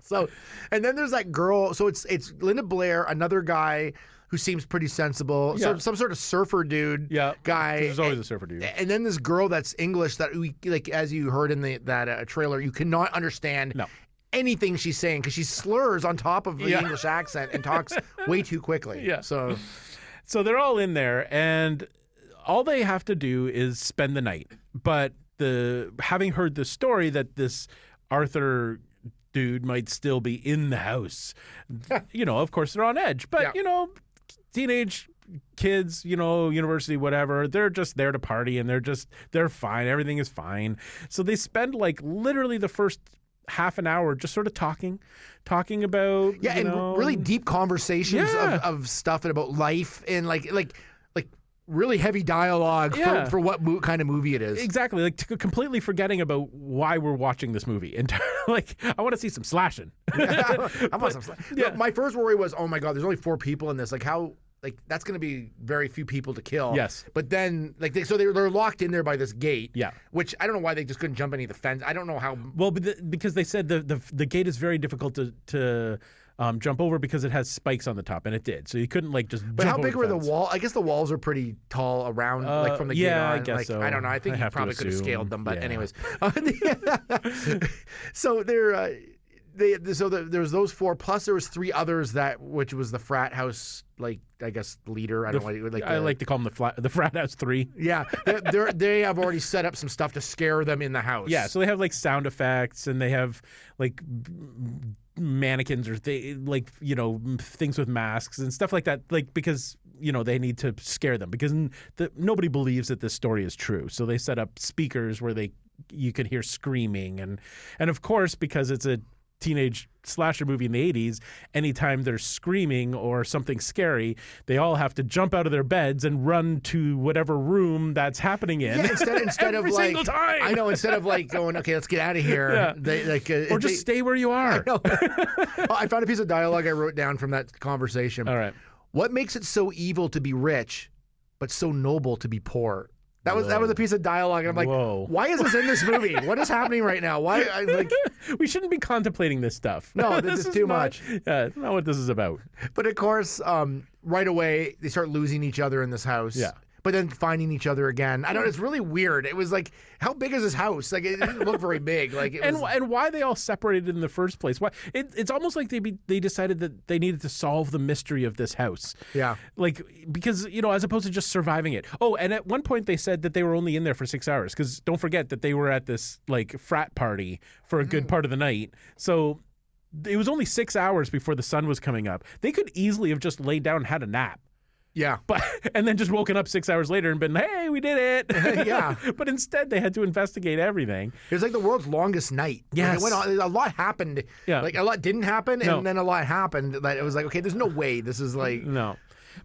So, and then there's that girl. So it's Linda Blair, another guy who seems pretty sensible. So some sort of surfer dude guy. There's always a surfer dude. And then this girl that's English that we like, as you heard in that trailer, you cannot understand anything she's saying because she slurs on top of the English accent and talks way too quickly. Yeah. So they're all in there, and all they have to do is spend the night. But having heard the story that this Arthur dude might still be in the house, of course they're on edge. But teenage kids, university, whatever, they're just there to party and they're fine. Everything is fine. So they spend like literally the first half an hour just sort of talking about and really deep conversations of stuff and about life and like really heavy dialogue for what kind of movie it is. Exactly, like completely forgetting about why we're watching this movie. And like, I want to see some slashing. I want some slashing. No, my first worry was, oh my God, there's only 4 people in this. Like how, like that's going to be very few people to kill. Yes. But then, like, they're locked in there by this gate. Yeah. Which I don't know why they just couldn't jump any of the fence. I don't know how. Well, because they said the gate is very difficult to jump over because it has spikes on the top, and it did. So you couldn't like just. But how big were the wall? I guess the walls are pretty tall around, like from the gate on. I guess so. I don't know. I think you probably could have scaled them, but anyways. So there's those 4. Plus there was 3 others which was the frat house, like I guess leader. I don't know. I like to call them the frat house 3. Yeah, they have already set up some stuff to scare them in the house. Yeah, so they have like sound effects and they have like mannequins or things with masks and stuff like that, like because they need to scare them because nobody believes that this story is true. So they set up speakers where you could hear screaming and of course, because it's a teenage slasher movie in the 80s, anytime there's screaming or something scary, they all have to jump out of their beds and run to whatever room that's happening in. Yeah, instead of like, single time. I know, instead of like going, okay, let's get out of here. Or just stay where you are. I know. I found a piece of dialogue I wrote down from that conversation. All right. What makes it so evil to be rich, but so noble to be poor? That was a piece of dialogue, and I'm like, why is this in this movie? What is happening right now? Why? We shouldn't be contemplating this stuff. No, this is too much. Yeah, it's not what this is about. But of course, right away they start losing each other in this house. Yeah. But then finding each other again. I don't know. It's really weird. It was like, how big is this house? Like, it didn't look very big. Like, and why they all separated in the first place? Why? It's almost like they decided that they needed to solve the mystery of this house. Yeah. Like, because, as opposed to just surviving it. Oh, and at one point they said that they were only in there for 6 hours because don't forget that they were at this, like, frat party for a good part of the night. So it was only 6 hours before the sun was coming up. They could easily have just laid down and had a nap. Yeah. And then just woken up 6 hours later and been, hey, we did it. Yeah. But instead they had to investigate everything. It was like the world's longest night. Yes. Like a lot happened. Yeah. Like a lot didn't happen and then a lot happened. That it was like, okay, there's no way this is like. No.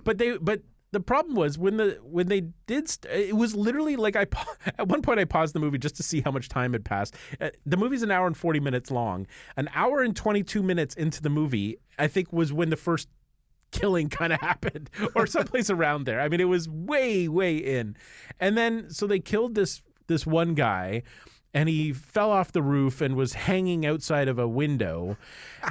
But the problem was when they did, it was literally like at one point I paused the movie just to see how much time had passed. The movie's an hour and 40 minutes long. An hour and 22 minutes into the movie, I think was when the first killing kind of happened or someplace around there. I mean, it was way in. And then so they killed this one guy and he fell off the roof and was hanging outside of a window.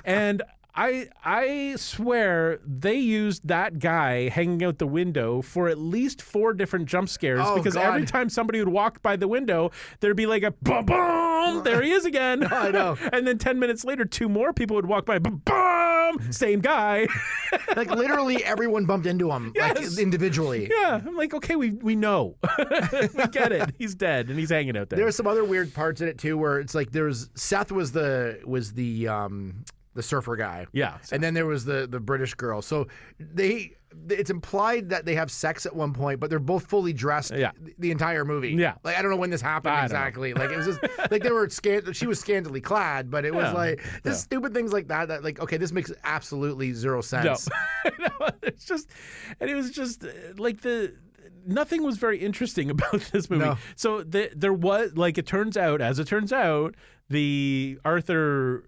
And I swear they used that guy hanging out the window for at least 4 different jump scares because every time somebody would walk by the window, there'd be like a boom, boom, there he is again. I know. And then 10 minutes later, 2 more people would walk by, boom, boom, same guy. Like literally everyone bumped into him, like individually. Yeah, I'm like, okay, we know, we get it. He's dead and he's hanging out there. There's some other weird parts in it too, where it's like Seth was the surfer guy. Yeah. And then there was the British girl. So it's implied that they have sex at one point, but they're both fully dressed the entire movie. Yeah. Like, I don't know when this happened exactly. Like, it was just, like, they were she was scantily clad, but it was like, just stupid things like that, like, okay, this makes absolutely zero sense. No. It's just, and it was just, like, nothing was very interesting about this movie. No. So there was, like, as it turns out, the Arthur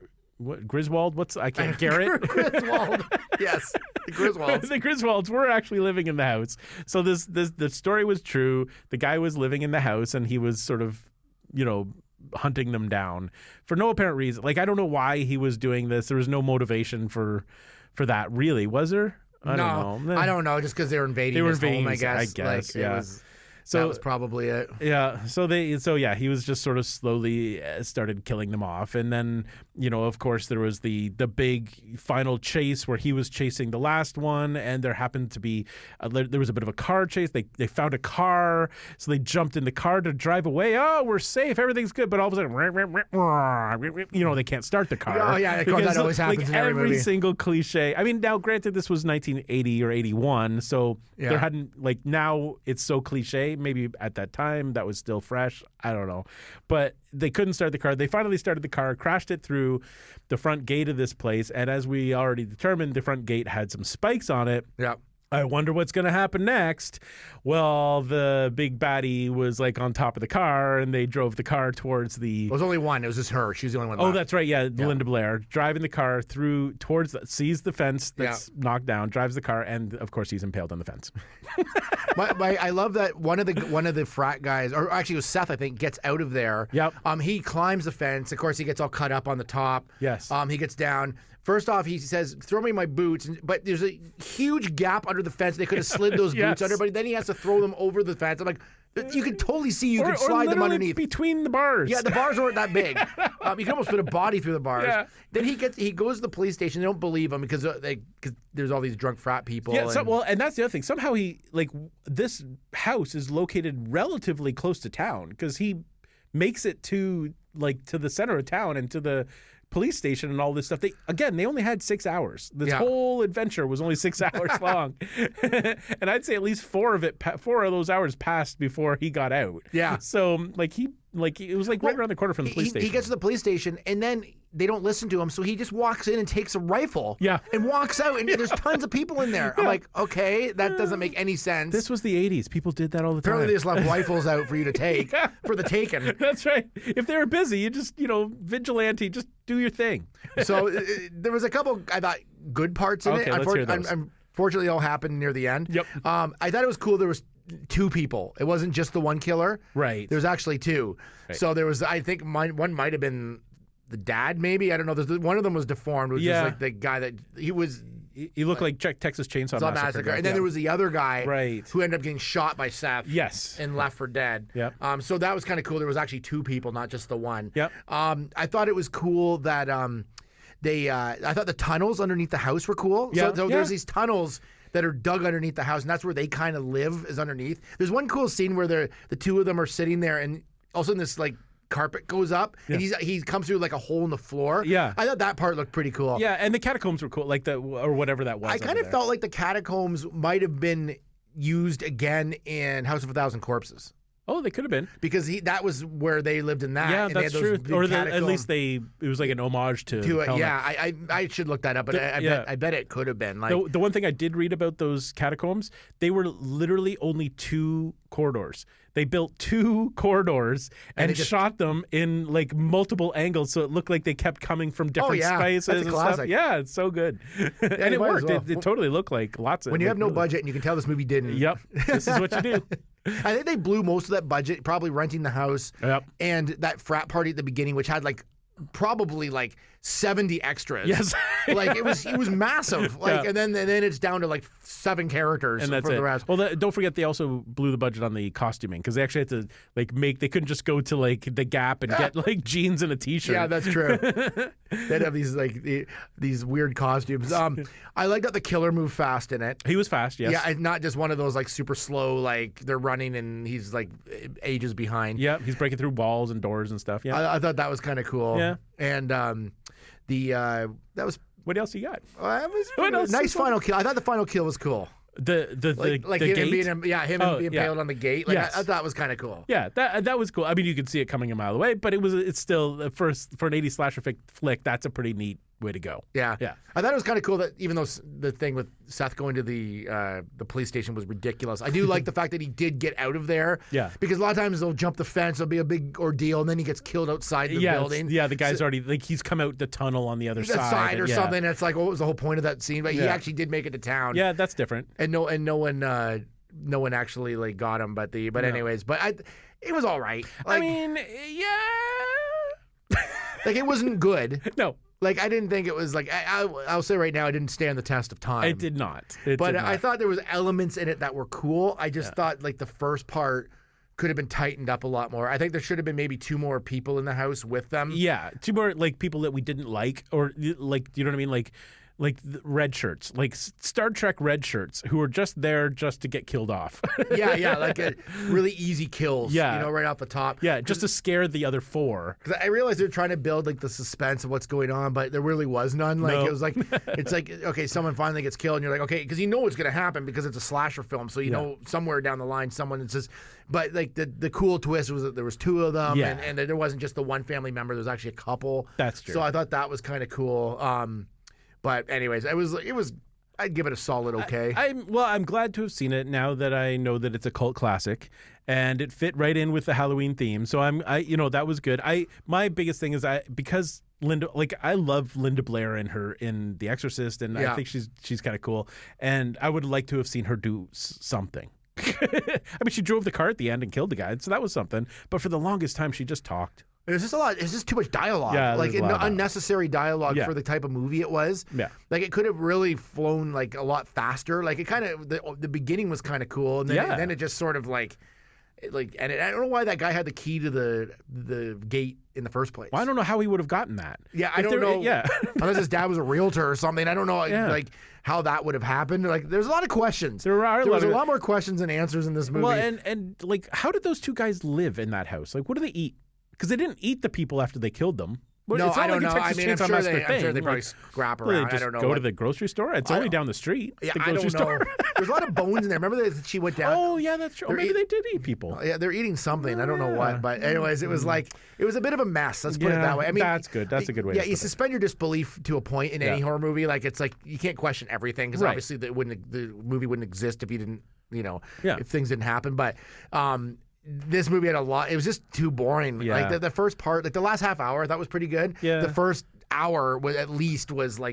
Griswold, Garrett? Griswold. Yes, the Griswolds. The Griswolds were actually living in the house. So the story was true. The guy was living in the house, and he was sort of, hunting them down for no apparent reason. Like, I don't know why he was doing this. There was no motivation for that, really, was there? I don't know. I don't know. Just because they were invading his home, I guess. Yeah. That was probably it. Yeah. So he was just sort of slowly started killing them off. And then, of course, there was the big final chase where he was chasing the last one. And there happened to be, there was a bit of a car chase. They found a car. So they jumped in the car to drive away. Oh, we're safe. Everything's good. But all of a sudden, they can't start the car. Oh, yeah. Of course, that always happens in every movie. Single cliche. I mean, now, granted, this was 1980 or 81. So there hadn't, now it's so cliche. Maybe at that time that was still fresh. I don't know. But they couldn't start the car. They finally started the car, crashed it through the front gate of this place. And as we already determined, the front gate had some spikes on it. Yeah. I wonder what's going to happen next. Well, the big baddie was on top of the car, and they drove the car towards the... It was only one. It was just her. She was the only one left. Oh, that's right. Yeah, Linda Blair driving the car sees the fence that's knocked down, drives the car, and of course he's impaled on the fence. I love that one of the frat guys, or actually it was Seth, I think, gets out of there. Yep. He climbs the fence. Of course, he gets all cut up on the top. Yes. He gets down. First off, he says, "Throw me my boots," but there's a huge gap under the fence. They could have slid those boots under, but then he has to throw them over the fence. I'm like, you could totally see you could slide them underneath between the bars. Yeah, the bars weren't that big. You can almost put a body through the bars. Yeah. Then he goes to the police station. They don't believe him because there's all these drunk frat people. Yeah, and that's the other thing. Somehow this house is located relatively close to town because he makes it to the center of town and to the police station and all this stuff. They only had 6 hours. This whole adventure was only 6 hours long. And I'd say at least 4 of those hours passed before he got out. Yeah. So it was right around the corner from the police station. He gets to the police station and then they don't listen to him, so he just walks in and takes a rifle. Yeah. And walks out, and there's tons of people in there. I'm like, okay, that doesn't make any sense. This was the 80s. People did that all the time. Apparently they just left rifles out for you to take for the taking. That's right. If they were busy, you just, vigilante, just do your thing. So there was a couple, I thought, good parts in it. Let's hear those. Unfortunately, it all happened near the end. Yep. I thought it was cool. There was 2 people. It wasn't just the one killer. Right. There was actually 2. Right. So there was, I think, one might have been the dad, maybe. I don't know. One of them was deformed, which is the guy that he was. He looked like Texas Chainsaw Massacre. And then there was the other guy right. who ended up getting shot by Seth. Yes. And left for dead. Yep. So that was kind of cool. There was actually 2 people, not just the one. Yep. I thought it was cool that I thought the tunnels underneath the house were cool. Yeah. So there's these tunnels that are dug underneath the house, and that's where they kind of live, is underneath. There's one cool scene where the 2 of them are sitting there, and all of a sudden this carpet goes up, and he comes through a hole in the floor. Yeah. I thought that part looked pretty cool. Yeah, and the catacombs were cool, or whatever that was. I kind of felt like the catacombs might have been used again in House of a Thousand Corpses. Oh, they could have been, because that was where they lived in that. Yeah, and that's true. Or at least it was like an homage to it. Yeah, I should look that up, but I bet it could have been. The one thing I did read about those catacombs, they were literally only 2 corridors. They built 2 corridors and shot them in multiple angles, so it looked like they kept coming from different spaces. That's a classic. Stuff. Yeah, it's so good, and it worked. Well. It totally looked like lots of. When you have no budget and you can tell this movie didn't. Yep, this is what you do. I think they blew most of that budget, probably renting the house and that frat party at the beginning, which had probably 70 extras. Yes. it was massive. And then it's down to 7 characters and that's for it. the rest. Well, don't forget they also blew the budget on the costuming, because they actually had to they couldn't just go to the Gap and get jeans and a t-shirt. Yeah, that's true. They'd have these these weird costumes. I like that the killer moved fast in it. He was fast, yes. Yeah, not just one of those super slow they're running and he's ages behind. Yeah, he's breaking through walls and doors and stuff. Yeah. I thought that was kind of cool. Yeah. And that was. What else you got? What else? Nice final kill. I thought the final kill was cool. The him gate? being impaled on the gate. Yes. I thought it was kind of cool. Yeah, that was cool. I mean, you could see it coming a mile away, but it's still for an 80s slasher flick. That's a pretty neat way to go. Yeah. Yeah. I thought it was kind of cool that even though the thing with Seth going to the police station was ridiculous, I do like the fact that he did get out of there. Yeah. Because a lot of times they'll jump the fence, it'll be a big ordeal, and then he gets killed outside the building. Yeah, the guy's already, like, he's come out the tunnel on the other side. Or something. And it's like, what was the whole point of that scene? But he actually did make it to town. Yeah, that's different. And no one actually like got him. But anyways, it was all right. Like, I mean, yeah. like it wasn't good. No. Like, I didn't think it was like, I'll say right now, it didn't stand the test of time. It did not. I thought there was elements in it that were cool. I just thought like the first part could have been tightened up a lot more. I think there should have been maybe 2 more people in the house with them. Yeah, 2 more like people that we didn't like, or like, you know what I mean? Like the red shirts, like Star Trek red shirts, who are just there just to get killed off. yeah, like really easy kills. Yeah, right off the top. Yeah, just to scare the other 4. Because I realized they're trying to build like the suspense of what's going on, but there really was none. Like it was like it's like okay, someone finally gets killed, and you're like okay, because you know what's going to happen because it's a slasher film, so you know somewhere down the line someone says. But like the cool twist was that there was 2 of them, and there wasn't just the one family member. There was actually a couple. That's true. So I thought that was kind of cool. But anyways, it was. I'd give it a solid okay. I'm glad to have seen it now that I know that it's a cult classic, and it fit right in with the Halloween theme. So that was good. My biggest thing is because Linda, like I love Linda Blair in The Exorcist, and I think she's kind of cool, and I would like to have seen her do something. I mean, she drove the car at the end and killed the guy, so that was something. But for the longest time, she just talked. There's just a lot. It's just too much dialogue. Yeah, like unnecessary dialogue for the type of movie it was. Yeah, like it could have really flown like a lot faster. Like it kind of the beginning was kind of cool, and then it just sort of like and I don't know why that guy had the key to the gate in the first place. Well, I don't know how he would have gotten that. Yeah, I don't know. Yeah, unless his dad was a realtor or something. I don't know like how that would have happened. Like there's a lot of questions. There was a lot more questions than answers in this movie. Well, and like how did those 2 guys live in that house? Like what do they eat? Because they didn't eat the people after they killed them. No, I don't know. I mean, I'm sure they probably scrap around. I don't know. Go to the grocery store? It's only down the street. Yeah, I don't know. There's a lot of bones in there. Remember that she went down? Oh, yeah, that's true. Maybe they did eat people. Yeah, they're eating something. I don't know what. But anyways, it was a bit of a mess. Let's put it that way. I mean, that's good. That's a good way to put it. You suspend your disbelief to a point in any horror movie. Like, it's like you can't question everything because obviously the movie wouldn't exist if you didn't, if things didn't happen. But, this movie had a lot. It was just too boring. Yeah. Like the first part, like the last half hour, that was pretty good. Yeah. The first hour was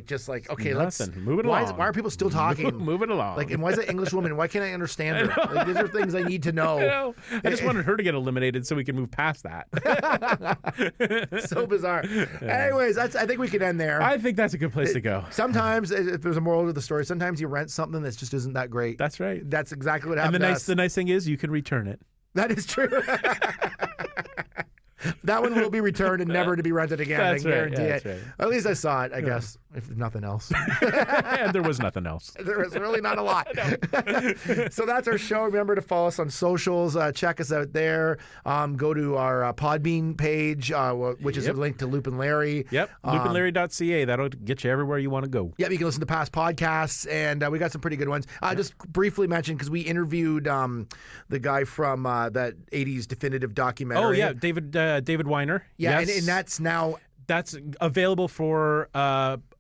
just like okay, let's move it along. Why are people still talking? Move it along. Like, and why is that English woman? Why can't I understand her? Like, these are things I need to know. I just wanted her to get eliminated so we can move past that. So bizarre. Anyways, I think we could end there. I think that's a good place to go. Sometimes, if there's a moral to the story, sometimes you rent something that just isn't that great. That's right. That's exactly what happened. And the nice thing is you can return it. That is true. That one will be returned and never to be rented again. That's I guarantee right. it. That's right. At least I saw it, I guess, if nothing else. And there was nothing else. There was really not a lot. So that's our show. Remember to follow us on socials. Check us out there. Go to our Podbean page, which is a link to Loop and Larry. Yep. loopandlarry.ca. That'll get you everywhere you want to go. Yep. You can listen to past podcasts, and we got some pretty good ones. Just briefly mention, because we interviewed the guy from that 80s definitive documentary. Oh, yeah. David Weiner. Yeah, yes. and that's now... That's available for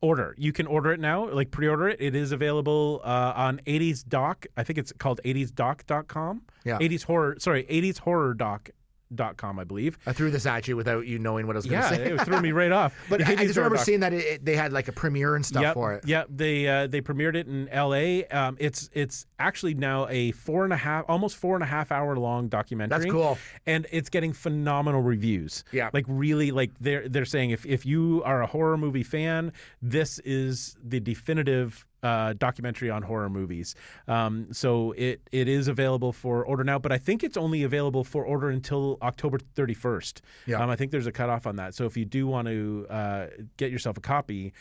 order. You can order it now, like pre-order it. It is available on 80s Doc. I think it's called 80sdoc.com. Yeah. 80shorrordoc.com, I believe. I threw this at you without you knowing what I was going to say. Yeah, it threw me right off. But I just remember seeing that they had like a premiere and stuff for it. Yeah, they premiered it in L.A. It's actually now a almost 4.5 hour long documentary. That's cool. And it's getting phenomenal reviews. Yeah. Like really, like they're saying if you are a horror movie fan, this is the definitive documentary on horror movies. So it is available for order now, but I think it's only available for order until October 31st. Yeah. I think there's a cutoff on that. So if you do want to get yourself a copy,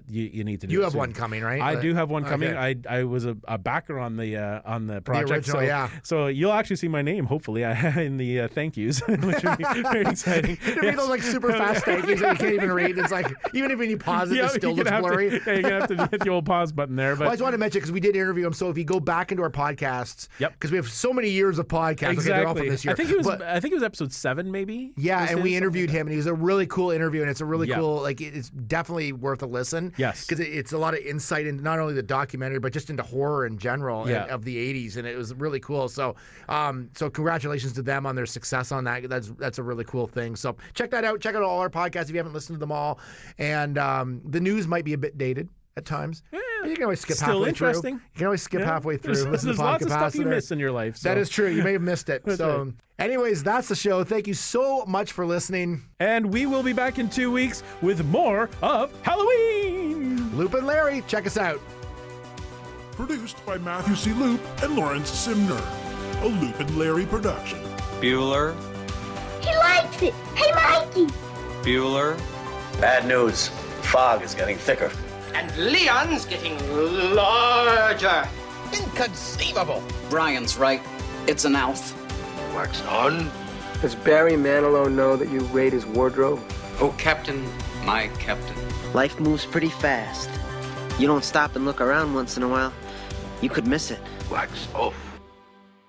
you need to do it. You have soon. one coming, right? I do have one coming. Okay. I was a backer on the project. The original, so you'll actually see my name, hopefully, in the thank yous, which would be very exciting. There'd be those like super fast thank yous that you can't even read. It's like, even if you pause it, it still looks blurry. You're going to have to hit the old pause podcast button there. But I just wanted to mention because we did interview him. So if you go back into our podcasts, because we have so many years of podcasts, okay, they're all from this year. I think it was episode 7, maybe. Yeah, and we interviewed him, and he was a really cool interview, and it's a really cool, like, it's definitely worth a listen. Yes, because it's a lot of insight into not only the documentary but just into horror in general of the '80s, and it was really cool. So, so congratulations to them on their success on that. That's a really cool thing. So check that out. Check out all our podcasts if you haven't listened to them all. And the news might be a bit dated at times. Yeah, you can always skip halfway through. You can always skip halfway through. There's lots of stuff you miss in your life. So. That is true. You may have missed it. So, anyways, that's the show. Thank you so much for listening. And we will be back in 2 weeks with more of Halloween. Loop and Larry, check us out. Produced by Matthew C. Loop and Lawrence Simner. A Loop and Larry production. Bueller. He likes it. Hey, Mikey. Bueller. Bad news. Fog is getting thicker. And Leon's getting larger. Inconceivable. Brian's right. It's an elf. Wax on. Does Barry Manilow know that you raid his wardrobe? Oh, Captain, my Captain. Life moves pretty fast. You don't stop and look around once in a while, you could miss it. Wax off.